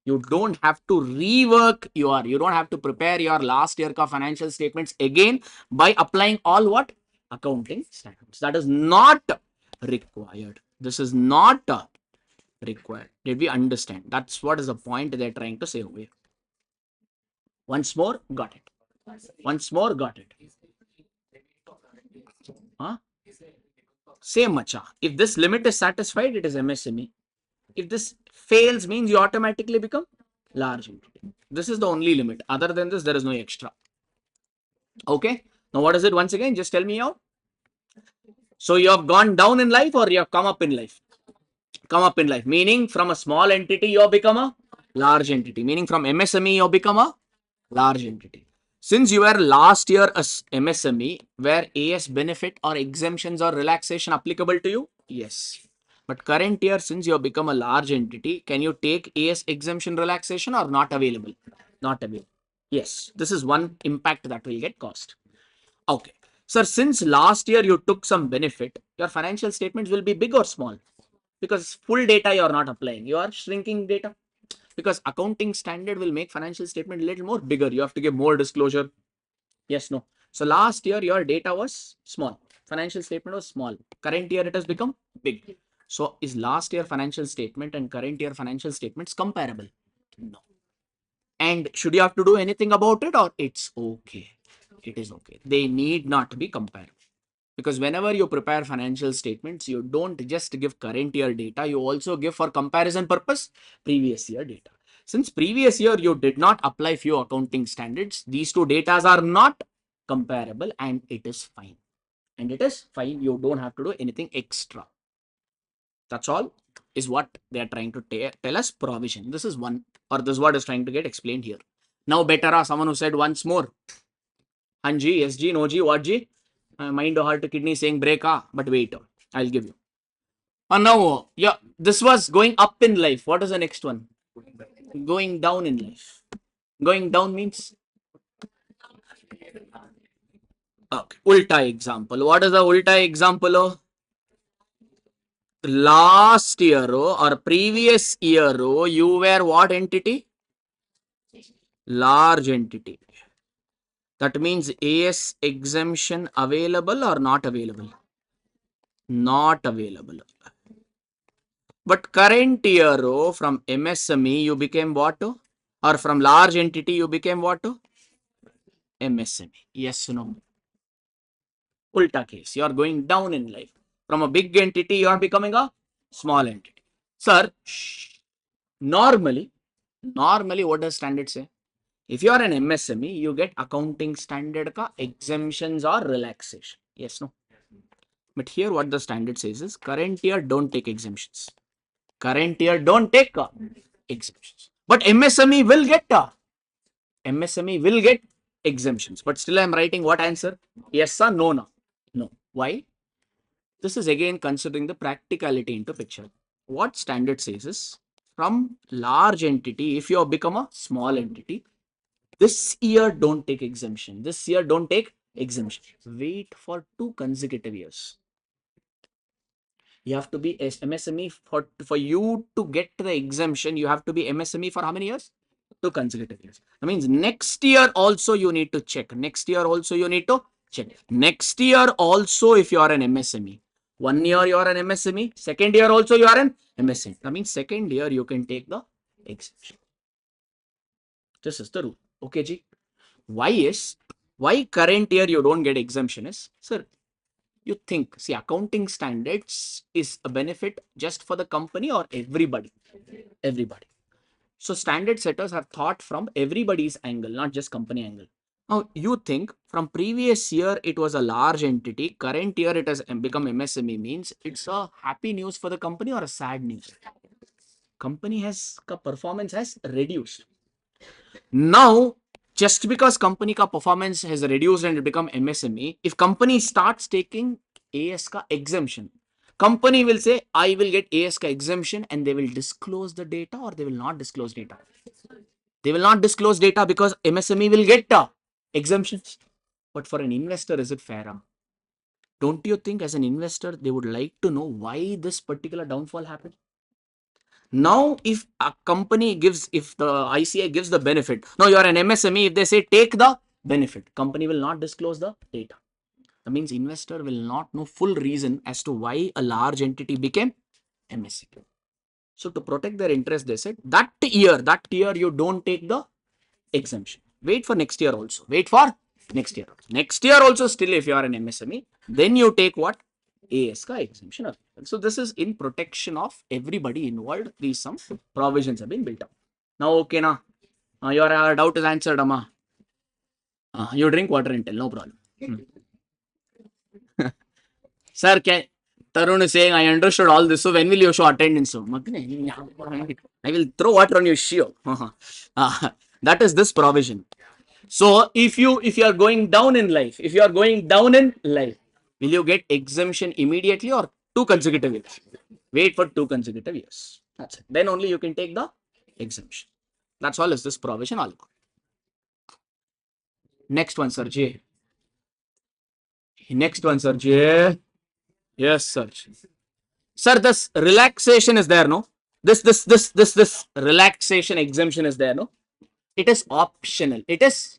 You don't have to rework you don't have to prepare your last year ka financial statements again by applying all what? Accounting standards. That is not required. This is not required. Did we understand? That's what is the point they're trying to say over here. Once more, got it. Once more, got it. Huh? Same macha. If this limit is satisfied, it is MSME. If this fails, means you automatically become large entity. This is the only limit. Other than this, there is no extra. Okay. Now, what is it? Once again, just tell me out. So, you have gone down in life or you have come up in life? Come up in life. Meaning, from a small entity, you have become a large entity. Meaning, from MSME, you have become a large entity. Since you were last year as MSME, were AS benefit or exemptions or relaxation applicable to you? Yes. But current year, since you have become a large entity, can you take AS exemption relaxation or not available? Not available. Yes. This is one impact that will get caused. Okay. Sir, since last year you took some benefit, your financial statements will be big or small? Because full data you are not applying. You are shrinking data. Because accounting standard will make financial statement a little more bigger. You have to give more disclosure. Yes, no. So last year your data was small. Financial statement was small. Current year it has become big. So is last year financial statement and current year financial statements comparable? No. And should you have to do anything about it, or it's okay? It is okay. They need not be comparable. Because whenever you prepare financial statements, you don't just give current year data, you also give, for comparison purpose, previous year data. Since previous year you did not apply few accounting standards, these two datas are not comparable, and it is fine. And it is fine. You don't have to do anything extra. That's all is what they are trying to tell us. Provision. This is one, or this is what is trying to get explained here. Now better someone who said once more. Hanji, SG, no G, what G? Mind, heart, kidney saying break, but wait, I'll give you. And now, yeah, this was going up in life. What is the next one? Going down in life. Going down means? Okay, ulta example. What is the ulta example of? Last year or previous year, you were what entity? Large entity. That means AS exemption available or not available? Not available. But current year, from MSME, you became what? Or from large entity, you became what? MSME. Yes, no. Ulta case. You are going down in life. From a big entity, you are becoming a small entity. Sir, normally, what does standard say? If you are an MSME, you get accounting standard ka exemptions or relaxation. Yes, no. But here what the standard says is current year don't take exemptions. Current year don't take exemptions. But MSME will get exemptions. But still I am writing what answer? Yes or no, no. No. Why? This is again considering the practicality into picture. What standard says is from large entity, if you have become a small entity, this year don't take exemption. This year don't take exemption. Wait for 2 consecutive years. You have to be MSME for you to get the exemption. You have to be MSME for how many years? 2 consecutive years. That means next year also you need to check. Next year also you need to check. Next year also, if you are an MSME, 1 year you are an MSME, second year also you are an MSME. That means second year you can take the exemption. This is the rule. Okay, Ji. Why current year you don't get exemption is, sir, you think, see, accounting standards is a benefit just for the company or everybody? Everybody. So standard setters have thought from everybody's angle, not just company angle. Now you think from previous year it was a large entity, current year it has become MSME, means it's a happy news for the company or a sad news? Company has performance has reduced. Now just because company ka performance has reduced and it become MSME, if company starts taking AS ka exemption, company will say, I will get AS ka exemption, and they will disclose the data or they will not disclose data. They will not disclose data because MSME will get exemptions. But for an investor, is it fair? Don't you think as an investor, they would like to know why this particular downfall happened? Now, if a company gives, if the ICI gives the benefit, now you are an MSME, if they say take the benefit, company will not disclose the data. That means investor will not know full reason as to why a large entity became MSME. So to protect their interest, they said that year you don't take the exemption. Wait for next year also. Wait for next year. Next year also, still if you are an MSME, then you take what? AS ka exemption. So this is in protection of everybody involved. These some provisions have been built up. Now okay na. Your doubt is answered, Amma. You drink water until no problem. Sir, Tarun is saying, I understood all this. So when will you show attendance? I will throw water on your shoe. That is this provision. So if you are going down in life, will you get exemption immediately or 2 consecutive years? Wait for 2 consecutive years. That's it. Then only you can take the exemption. That's all is this provision all. Next one, sir. J. Next one, sir. J. Yes, sir. Sir, this relaxation is there, no? This relaxation exemption is there, no? It is optional. It is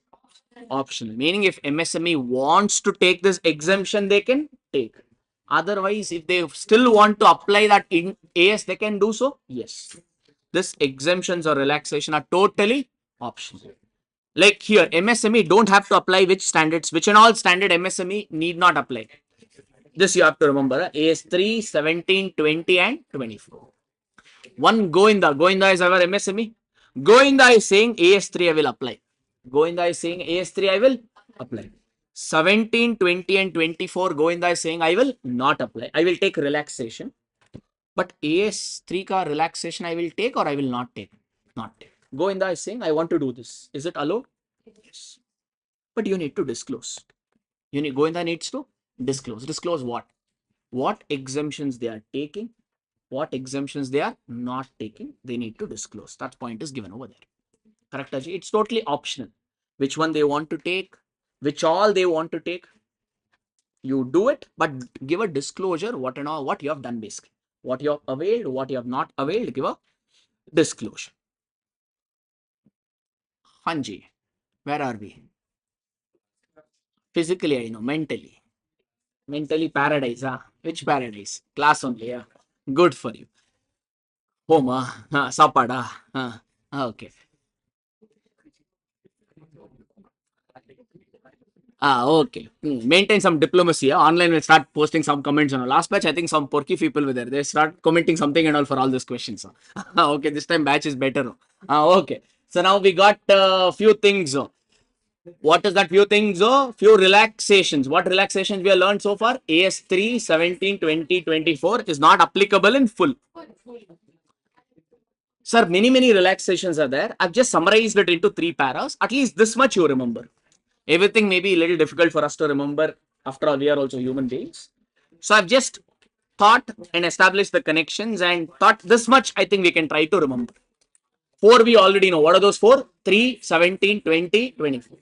optional. Meaning if MSME wants to take this exemption, they can take. Otherwise, if they still want to apply that in AS, they can do so. Yes. This exemptions or relaxation are totally optional. Like here, MSME don't have to apply which standards, which and all standard MSME need not apply. This you have to remember. AS 3, 17, 20 and 24. One Goinda. Goinda is our MSME. Goinda is saying AS3 I will apply. Goinda is saying AS3 I will apply. 17, 20 and 24 Goinda is saying I will not apply. I will take relaxation. But AS3 ka relaxation I will take or I will not take? Not take. Goinda is saying I want to do this. Is it allowed? Yes. But you need to disclose. Goinda needs to disclose. Disclose what? What exemptions they are taking, what exemptions they are not taking, they need to disclose. That point is given over there. Correct, Ajay? It's totally optional. Which one they want to take, which all they want to take, you do it, but give a disclosure what and all, what you have done basically. What you have availed, what you have not availed, give a disclosure. Hanji, where are we? Physically, I know, mentally. Mentally paradise, huh? Which paradise? Class only, yeah. Good for you. Home, sapada. Okay. Okay. Maintain some diplomacy. Online will start posting some comments on last batch. I think some porky people were there. They start commenting something and all for all these questions. Okay, this time batch is better. Okay. So now we got a few things. What is that few things? Few relaxations. What relaxations we have learned so far? AS3, 17, 20, 24 is not applicable in full. Sir, many relaxations are there. I've just summarized it into 3 paras. At least this much you remember. Everything may be a little difficult for us to remember. After all, we are also human beings. So I've just thought and established the connections and thought this much I think we can try to remember. 4 we already know. What are those 4? 3, 17, 20, 24.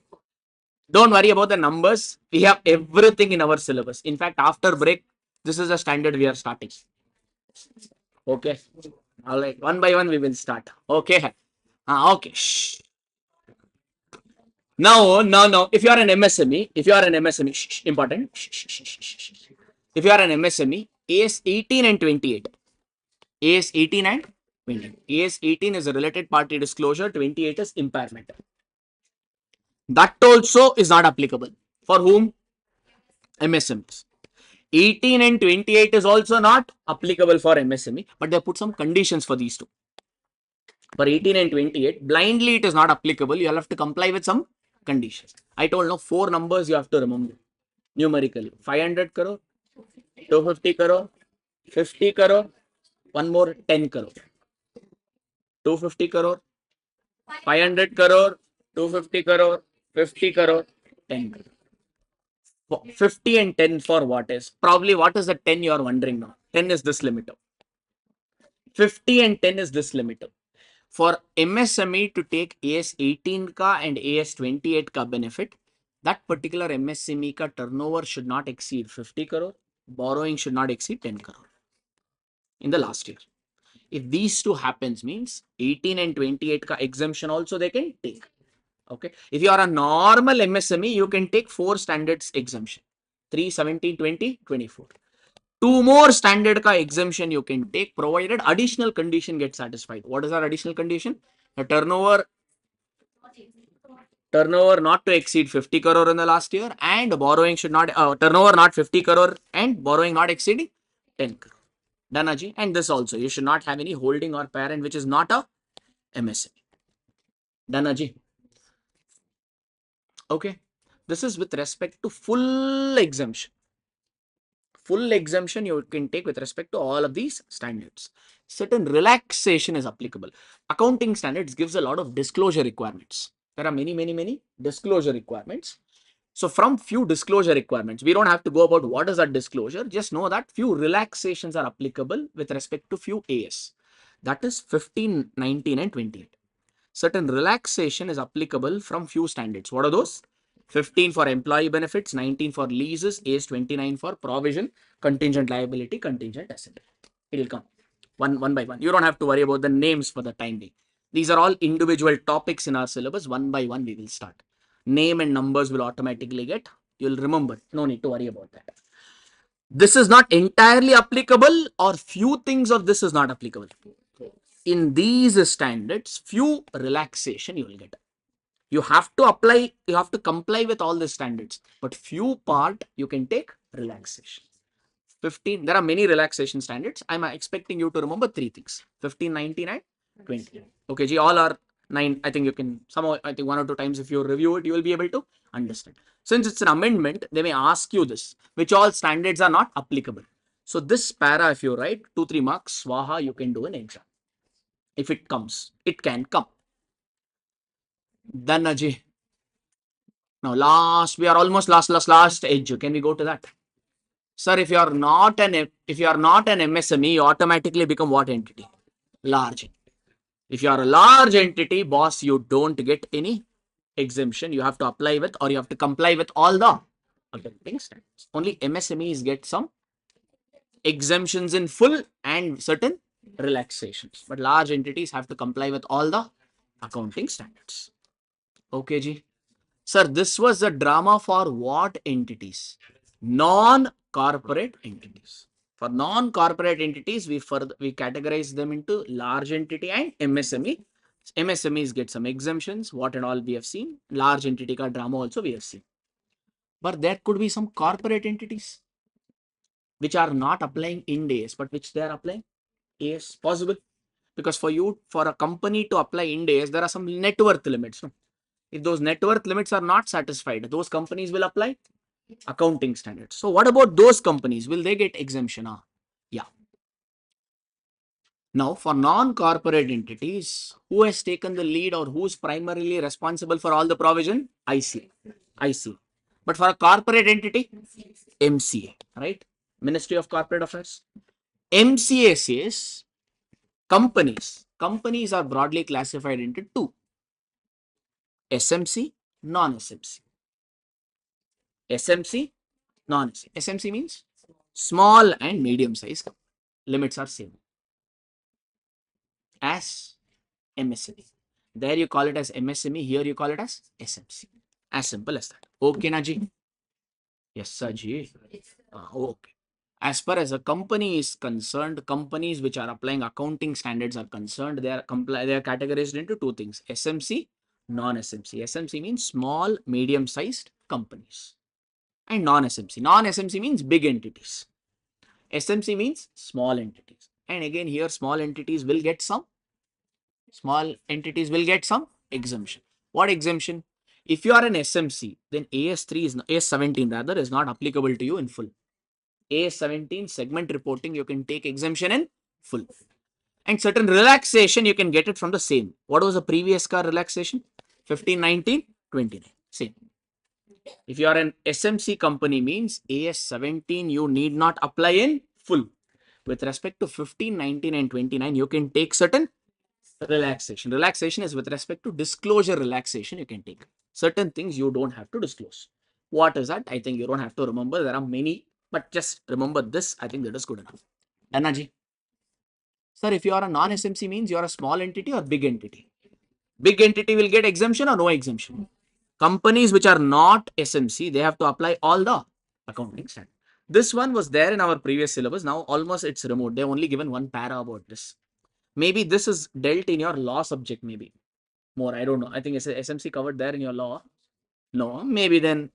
Don't worry about the numbers. We have everything in our syllabus. In fact, after break, this is the standard we are starting. Okay. All right. One by one we will start. Okay. Okay. Shh. No. If you are an MSME, important. If you are an MSME, AS 18 and 28. AS 18 and 20. AS 18 is a related party disclosure, 28 is impairment. That also is not applicable. For whom? MSMEs. 18 and 28 is also not applicable for MSME, but they put some conditions for these two. For 18 and 28, blindly it is not applicable. You'll have to comply with some conditions. I told no 4 numbers you have to remember numerically. 500 crore, 250 crore, 50 crore, one more 10 crore. 250 crore, 500 crore, 250 crore, 50 crore, 10 crore. 50 and 10 for what is? Probably what is the 10 you are wondering now? 10 is this limiter. 50 and 10 is this limiter. For MSME to take AS 18 ka and AS 28 ka benefit, that particular MSME ka turnover should not exceed 50 crore, borrowing should not exceed 10 crore in the last year. If these two happens means 18 and 28 ka exemption also they can take. Okay. If you are a normal MSME, you can take 4 standards exemption. 3, 17, 20, 24. 2 more standard ka exemption you can take provided additional condition gets satisfied. What is our additional condition? The turnover not to exceed 50 crore in the last year and borrowing should not turnover not 50 crore and borrowing not exceeding 10 crore. Done, Aji. And this also you should not have any holding or parent which is not a MSME. Done, Aji. Okay. This is with respect to full exemption. Full exemption you can take with respect to all of these standards. Certain relaxation is applicable. Accounting standards gives a lot of disclosure requirements. There are many disclosure requirements. So from few disclosure requirements, we don't have to go about what is that disclosure. Just know that few relaxations are applicable with respect to few AS. That is 15, 19 and 28. Certain relaxation is applicable from few standards. What are those? 15 for employee benefits, 19 for leases, AS 29 for provision, contingent liability, contingent asset. It will come one by one. You don't have to worry about the names for the time being. These are all individual topics in our syllabus. One by one we will start. Name and numbers will automatically get. You'll remember. No need to worry about that. This is not entirely applicable, or few things of this is not applicable. In these standards, few relaxation you will get. You have to apply, you have to comply with all the standards, but few part you can take relaxation. 15, there are many relaxation standards. I'm expecting you to remember three things: 15, 19 and 20. Okay, G, all are 9. I think you can somehow, I think 1 or 2 times if you review it, you will be able to understand. Since it's an amendment, they may ask you this, which all standards are not applicable. So this para, if you write 2, 3 marks, swaha, you can do an exam. If it comes, it can come. Then Ajay. Now we are almost last edge. Can we go to that? Sir, if you are not an MSME, you automatically become what entity? Large. If you are a large entity, boss, you don't get any exemption. You have to apply with, or you have to comply with all the accounting standards. Only MSMEs get some exemptions in full and certain relaxations. But large entities have to comply with all the accounting standards. Okay, Ji. Sir, this was the drama for what entities? Non-corporate entities. For non-corporate entities, we categorize them into large entity and MSME. MSMEs get some exemptions, what and all we have seen. Large entity ka drama also we have seen. But there could be some corporate entities which are not applying Ind AS, but which they are applying AS. Possible. Because for a company to apply Ind AS, there are some net worth limits. No? If those net worth limits are not satisfied, those companies will apply accounting standards. So what about those companies? Will they get exemption? Yeah. Now for non-corporate entities, who has taken the lead or who's primarily responsible for all the provision? IC. But for a corporate entity, MCA, right? Ministry of Corporate Affairs. MCA says companies are broadly classified into two: SMC, non-SMC. SMC, non-SMC. SMC means small and medium size. Limits are same as MSME. There you call it as MSME, here you call it as SMC. As simple as that. Okay, Naji? Yes, sir, Ji. Okay. As far as a company is concerned, companies which are applying accounting standards are concerned, they are categorized into two things: SMC, non-SMC. SMC means small, medium-sized companies, and non-SMC. Non-SMC means big entities. SMC means small entities. And again, here small entities will get some exemption. What exemption? If you are an SMC, then AS17 rather is not applicable to you in full. AS17 segment reporting, you can take exemption in full. And certain relaxation, you can get it from the same. What was the previous car relaxation? 15, 19, 29. Same. If you are an SMC company, means AS17 you need not apply in full. With respect to 15, 19 and 29, you can take certain relaxation. Relaxation is with respect to disclosure relaxation you can take. Certain things you don't have to disclose. What is that? I think you don't have to remember. There are many, but just remember this. I think that is good enough. Annaji. Sir, if you are a non-SMC, means you are a small entity or big entity? Big entity will get exemption or no exemption? Companies which are not SMC, they have to apply all the accounting standards. This one was there in our previous syllabus. Now almost it's removed. They've only given one para about this. Maybe this is dealt in your law subject, maybe more. I don't know. I think it's SMC covered there in your law. No, maybe then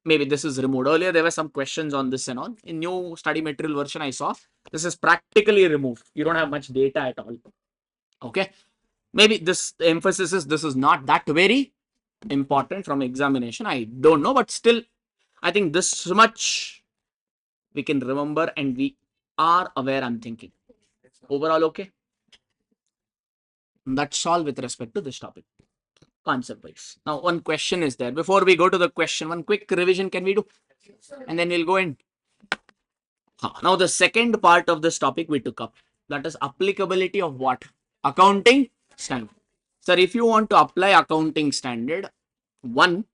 maybe this is removed. Earlier there were some questions on this and all. In new study material version I saw, this is practically removed. You don't have much data at all. Okay. Maybe the emphasis is this is not that very important from examination. I don't know, but still, I think this much we can remember and we are aware, I'm thinking. Overall, okay. That's all with respect to this topic. Concept wise. Now, one question is there. Before we go to the question, one quick revision can we do? And then we'll go in. Now, the second part of this topic we took up. That is applicability of what? Accounting standard. Sir, if you want to apply accounting standard, one,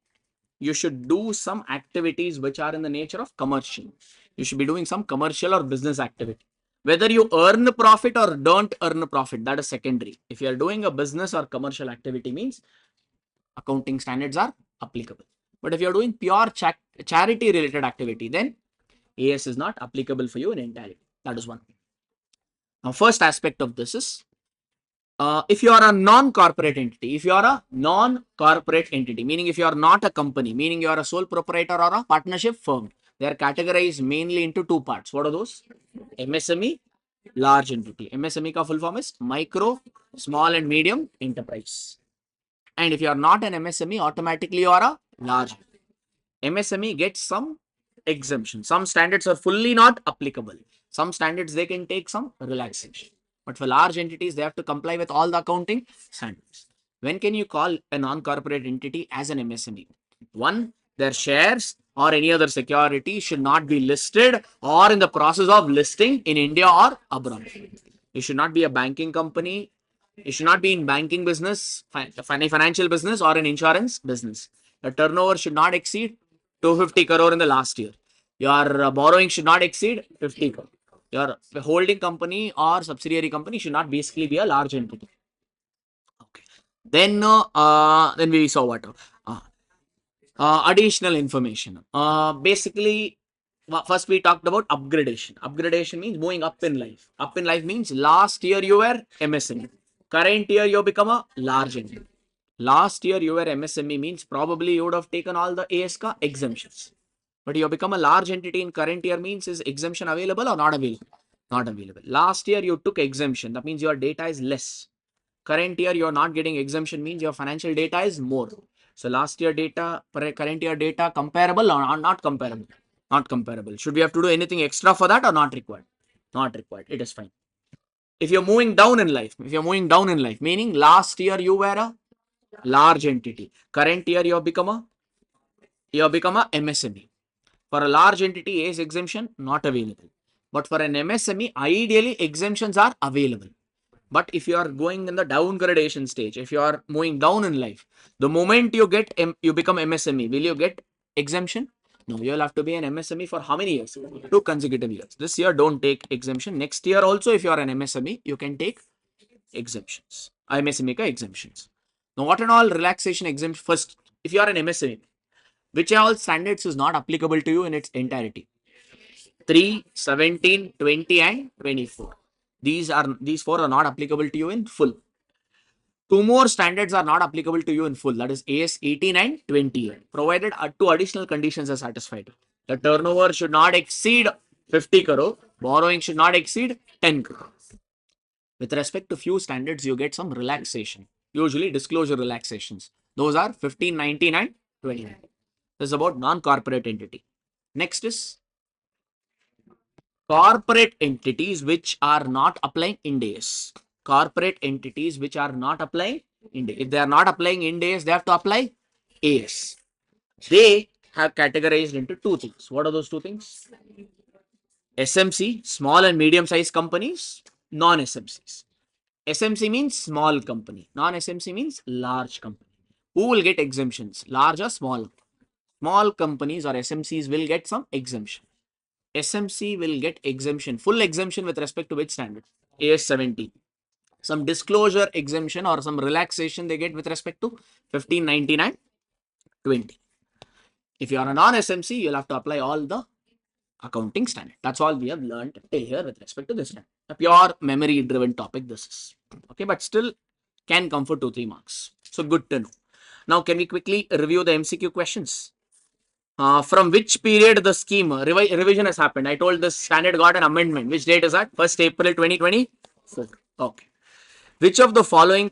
you should do some activities which are in the nature of commercial. You should be doing some commercial or business activity. Whether you earn a profit or don't earn a profit, that is secondary. If you are doing a business or commercial activity, means accounting standards are applicable. But if you are doing pure charity related activity, then AS is not applicable for you in entirety. That is one. Now, first aspect of this is if you are a non-corporate entity, meaning if you are not a company, meaning you are a sole proprietor or a partnership firm, they are categorized mainly into two parts. What are those? MSME, large entity. MSME ka full form is micro, small and medium enterprise. And if you are not an MSME, automatically you are a large. MSME gets some exemption. Some standards are fully not applicable. Some standards they can take some relaxation. But for large entities, they have to comply with all the accounting standards. When can you call a non-corporate entity as an MSME? One, their shares or any other security should not be listed or in the process of listing in India or abroad. It should not be a banking company. It should not be in banking business, financial business or an insurance business. The turnover should not exceed 250 crore in the last year. Your borrowing should not exceed 50 crore. Your holding company or subsidiary company should not basically be a large entity. Okay. Then we saw what additional information. Basically, first we talked about upgradation. Upgradation means moving up in life. Up in life means last year you were MSME. Current year you become a large entity. Last year you were MSME means probably you would have taken all the ASK exemptions. But you have become a large entity in current year means is exemption available or not available? Not available. Last year you took exemption. That means your data is less. Current year you are not getting exemption means your financial data is more. So last year data, current year data comparable or not comparable? Not comparable. Should we have to do anything extra for that or not required? Not required. It is fine. If you're moving down in life, meaning last year you were a large entity. Current year you have become a MSME. For a large entity, AS exemption not available. But for an MSME, ideally exemptions are available. But if you are going in the downgradation stage, if you are moving down in life, the moment you become MSME, will you get exemption? No, you will have to be an MSME for how many years? 2 consecutive years. This year, don't take exemption. Next year also, if you are an MSME, you can take exemptions. MSME ka exemptions. Now, what and all relaxation exemption? First, if you are an MSME, which all standards is not applicable to you in its entirety? 3, 17, 20 and 24. These four are not applicable to you in full. Two more standards are not applicable to you in full. That is AS 18 and 28. Provided two additional conditions are satisfied. The turnover should not exceed 50 crore. Borrowing should not exceed 10 crore. With respect to few standards, you get some relaxation. Usually disclosure relaxations. Those are 15, 19 and 29. This is about non-corporate entity. Next is corporate entities which are not applying Ind AS. Corporate entities which are not applying Ind AS. If they are not applying Ind AS, they have to apply AS. They have categorized into two things. What are those two things? SMC, small and medium sized companies, non-SMCs. SMC means small company. Non-SMC means large company. Who will get exemptions? Large or small? Small companies or SMCs will get some exemption. SMC will get exemption, full exemption with respect to which standard? AS 17. Some disclosure exemption or some relaxation they get with respect to 15, 19 and 20. If you are a non-SMC, you'll have to apply all the accounting standard. That's all we have learned till here with respect to this standard. A pure memory driven topic this is. Okay, but still can come for 2-3 marks. So good to know. Now, can we quickly review the MCQ questions? From which period the scheme revision has happened? I told this standard got an amendment. Which date is that? 1st April 2024. Okay. Which of the following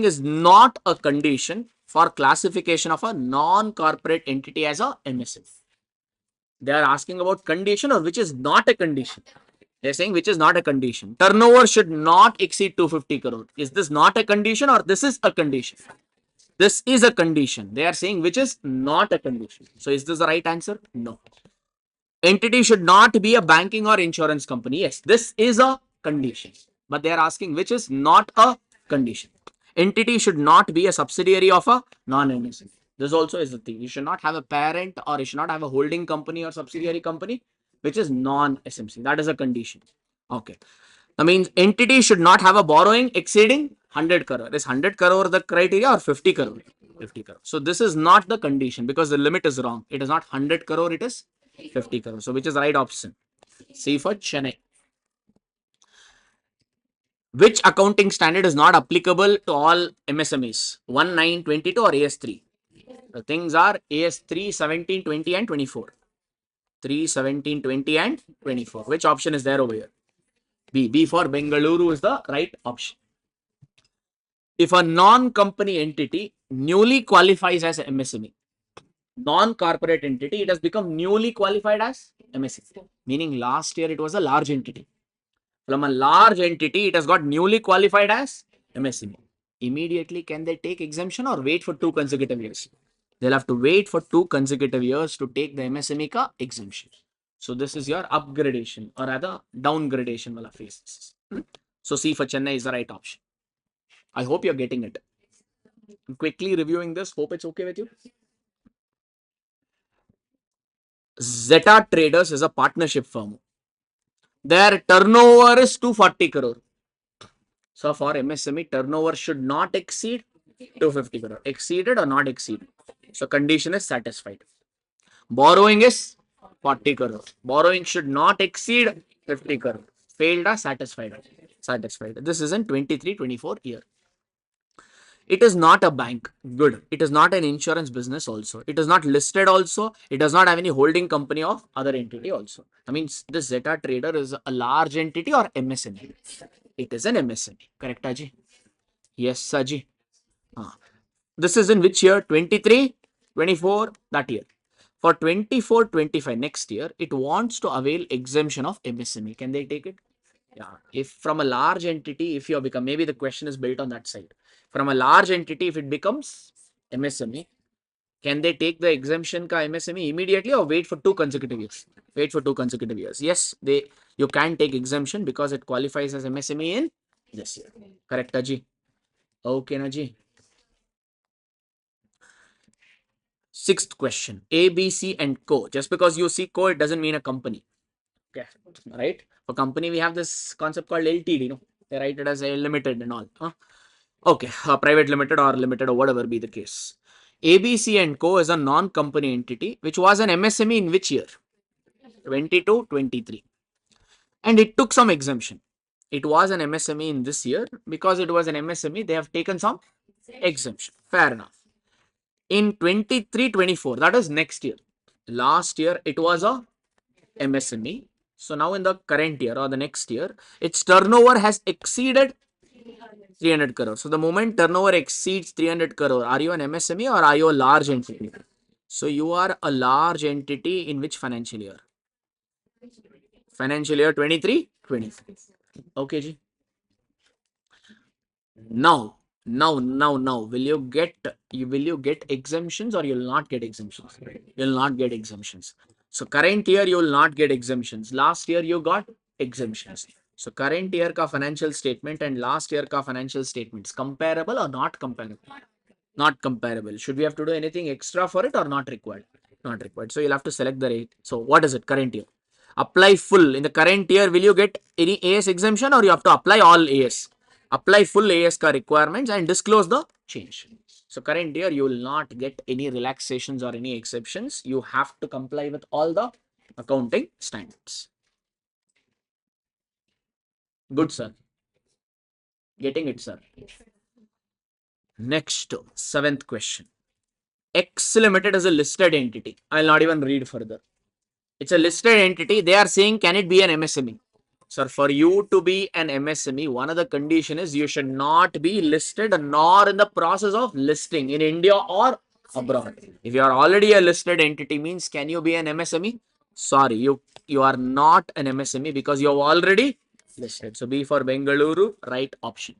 is not a condition for classification of a non-corporate entity as a MSF? They are asking about condition or which is not a condition. They are saying which is not a condition. Turnover should not exceed 250 crore. Is this not a condition or this is a condition? This is a condition. They are saying which is not a condition. So is this the right answer? No. Entity should not be a banking or insurance company. Yes, this is a condition. But they are asking which is not a condition. Entity should not be a subsidiary of a non-MSME. This also is the thing. You should not have a parent or you should not have a holding company or subsidiary company which is non-SMC. That is a condition. Okay. That means entity should not have a borrowing exceeding 100 crore. Is 100 crore the criteria or 50 crore? 50 crore. So this is not the condition because the limit is wrong. It is not 100 crore, it is 50 crore. So which is the right option? C for Chennai. Which accounting standard is not applicable to all MSMEs? 1922 or AS3? The things are AS3, 17, 20 and 24. 3, 17, 20 and 24. Which option is there over here? B. B for Bengaluru is the right option. If a non-company entity newly qualifies as MSME, non-corporate entity, it has become newly qualified as MSME. Meaning last year it was a large entity. From a large entity, it has got newly qualified as MSME. Immediately, can they take exemption or wait for 2 consecutive years? They'll have to wait for 2 consecutive years to take the MSME ka exemption. So this is your upgradation or rather downgradation wala phases. So C for Chennai is the right option. I hope you're getting it. I'm quickly reviewing this. Hope it's okay with you. Zeta Traders is a partnership firm. Their turnover is 240 crore. So for MSME, turnover should not exceed 250 crore. Exceeded or not exceeded. So condition is satisfied. Borrowing is 40 crore. Borrowing should not exceed 50 crore. Failed or satisfied? Satisfied. This is in 23-24 year. It is not a bank. Good. It is not an insurance business also. It is not listed also. It does not have any holding company of other entity also. I mean, this Zeta Trader is a large entity or MSME? It is an MSME. Correct, Aji? Yes, Aji. This is in which year? 23, 24, that year. For 24, 25, next year, it wants to avail exemption of MSME. Can they take it? Yeah. If from a large entity, if you have become, maybe the question is built on that side. From a large entity, if it becomes MSME, can they take the exemption ka MSME immediately or wait for 2 consecutive years? Wait for 2 consecutive years. Yes, you can take exemption because it qualifies as MSME in this year. Correct, Aji? Okay, Naji. Sixth question. A, B, C and Co. Just because you see Co, it doesn't mean a company. Okay, right? For company, we have this concept called LTD. No, they write it as a limited and all. Okay, private limited or limited or whatever be the case. ABC and Co is a non-company entity which was an MSME in which year? 22, 23. And it took some exemption. It was an MSME in this year. Because it was an MSME, they have taken some exemption. Fair enough. In 23, 24, that is next year. Last year, it was a MSME. So now in the current year or the next year, its turnover has exceeded 300 crore. So the moment turnover exceeds 300 crore, are you an MSME or are you a large entity? So you are a large entity in which financial year? Financial year 23, 24. Okay, Ji. Now, will you get exemptions or you'll not get exemptions? You'll not get exemptions. So current year you will not get exemptions. Last year you got exemptions. So current year ka financial statement and last year ka financial statements comparable or not comparable? Not comparable. Should we have to do anything extra for it or not required? Not required. So you'll have to select the rate. So what is it? Current year. Apply full. In the current year, will you get any AS exemption or you have to apply all AS? Apply full AS ka requirements and disclose the change. So current year, you will not get any relaxations or any exceptions. You have to comply with all the accounting standards. Good, sir. Getting it, sir. Next, seventh question. X Limited is a listed entity. I'll not even read further. It's a listed entity. They are saying, can it be an MSME? Sir, for you to be an MSME, one of the condition is you should not be listed nor in the process of listing in India or abroad. If you are already a listed entity, means can you be an MSME? Sorry, you are not an MSME because you have already listed. So B for Bengaluru, right option.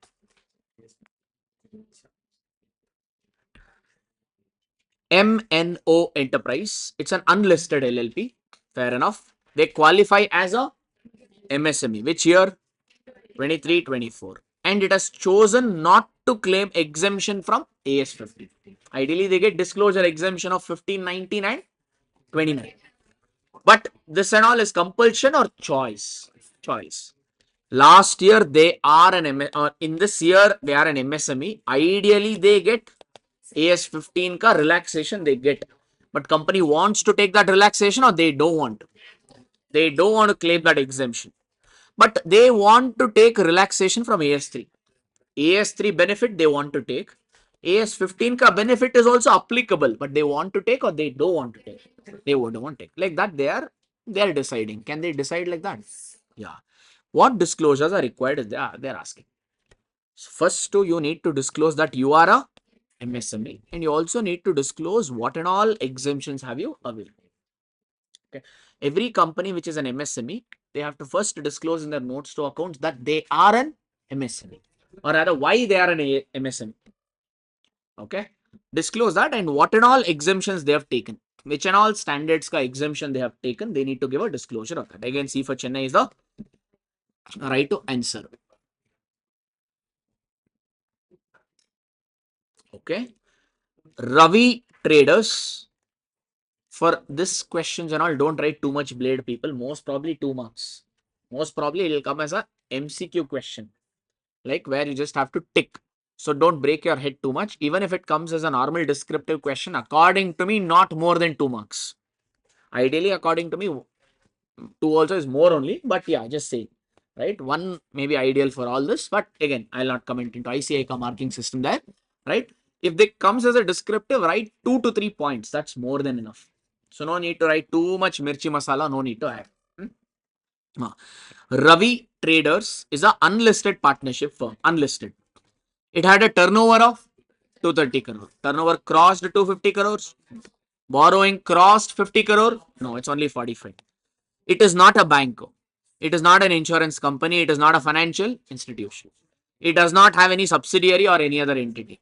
MNO Enterprise. It's an unlisted LLP. Fair enough. They qualify as a MSME. Which year? 23, 24. And it has chosen not to claim exemption from AS 15. Ideally, they get disclosure exemption of 15, 19 and 29. But this and all is compulsion or choice? Choice. Last year, they are in this year, they are an MSME. Ideally, they get AS 15 ka relaxation they get. but company wants to take that relaxation or they don't want to. They don't want to claim that exemption, but they want to take relaxation from AS3. AS3 benefit they want to take. AS15 ka benefit is also applicable, but they want to take or they don't want to take. They don't want to take. Like that, they are deciding. Can they decide like that? Yeah. What disclosures are required? They're asking. So first two, you need to disclose that you are a MSME, and you also need to disclose what and all exemptions have you available. Okay. Every company which is an MSME, they have to first disclose in their notes to accounts that they are an MSME, or rather why they are an MSME. Okay. Disclose that and what and all exemptions they have taken. Which and all standards ka exemption they have taken, they need to give a disclosure of that. Again, C for Chennai is the right to answer. Okay. Ravi traders, for this questions and all, don't write too much blade, people. Most probably 2 marks. Most probably it will come as a MCQ question, like where you just have to tick. So don't break your head too much. Even if it comes as a normal descriptive question, according to me, not more than 2 marks. Ideally, according to me, 2 also is more only, but yeah, just say, right? 1 may be ideal for all this, but again, I'll not comment into ICI marking system there, right? If they comes as a descriptive, write 2 to 3 points. That's more than enough. So no need to write too much mirchi masala, no need to add. Ravi Traders is a unlisted partnership firm, unlisted. It had a turnover of 230 crore. Turnover crossed 250 crores. Borrowing crossed 50 crore. No, it's only 45. It is not a bank. It is not an insurance company. It is not a financial institution. It does not have any subsidiary or any other entity.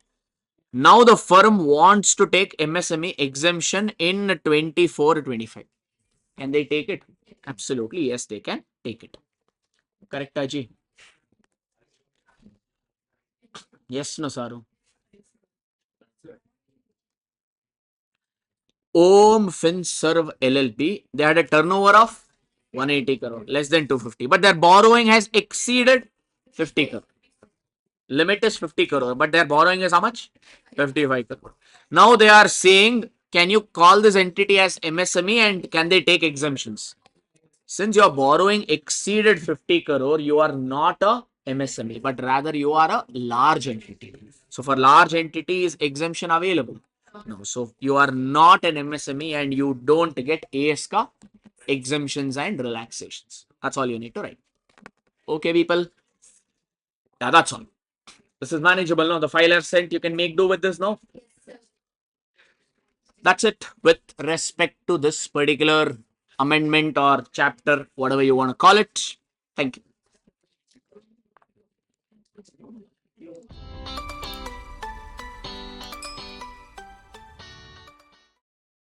Now the firm wants to take MSME exemption in 24-25. Can they take it? Absolutely, yes, they can take it. Correct, Aji? Yes, no, Saru. Om FinServe LLP, they had a turnover of 180 crore, less than 250, but their borrowing has exceeded 50 crore. Limit is 50 crore, but their borrowing is how much? 55 crore. Now they are saying, can you call this entity as MSME and can they take exemptions? Since your borrowing exceeded 50 crore, you are not a MSME, but rather you are a large entity. So for large entity is exemption available. No, so you are not an MSME and you don't get ASCA exemptions and relaxations. That's all you need to write. Okay, people. Yeah, that's all. This is manageable now. The file I've sent, you can make do with this now. That's it with respect to this particular amendment or chapter, whatever you want to call it. Thank you.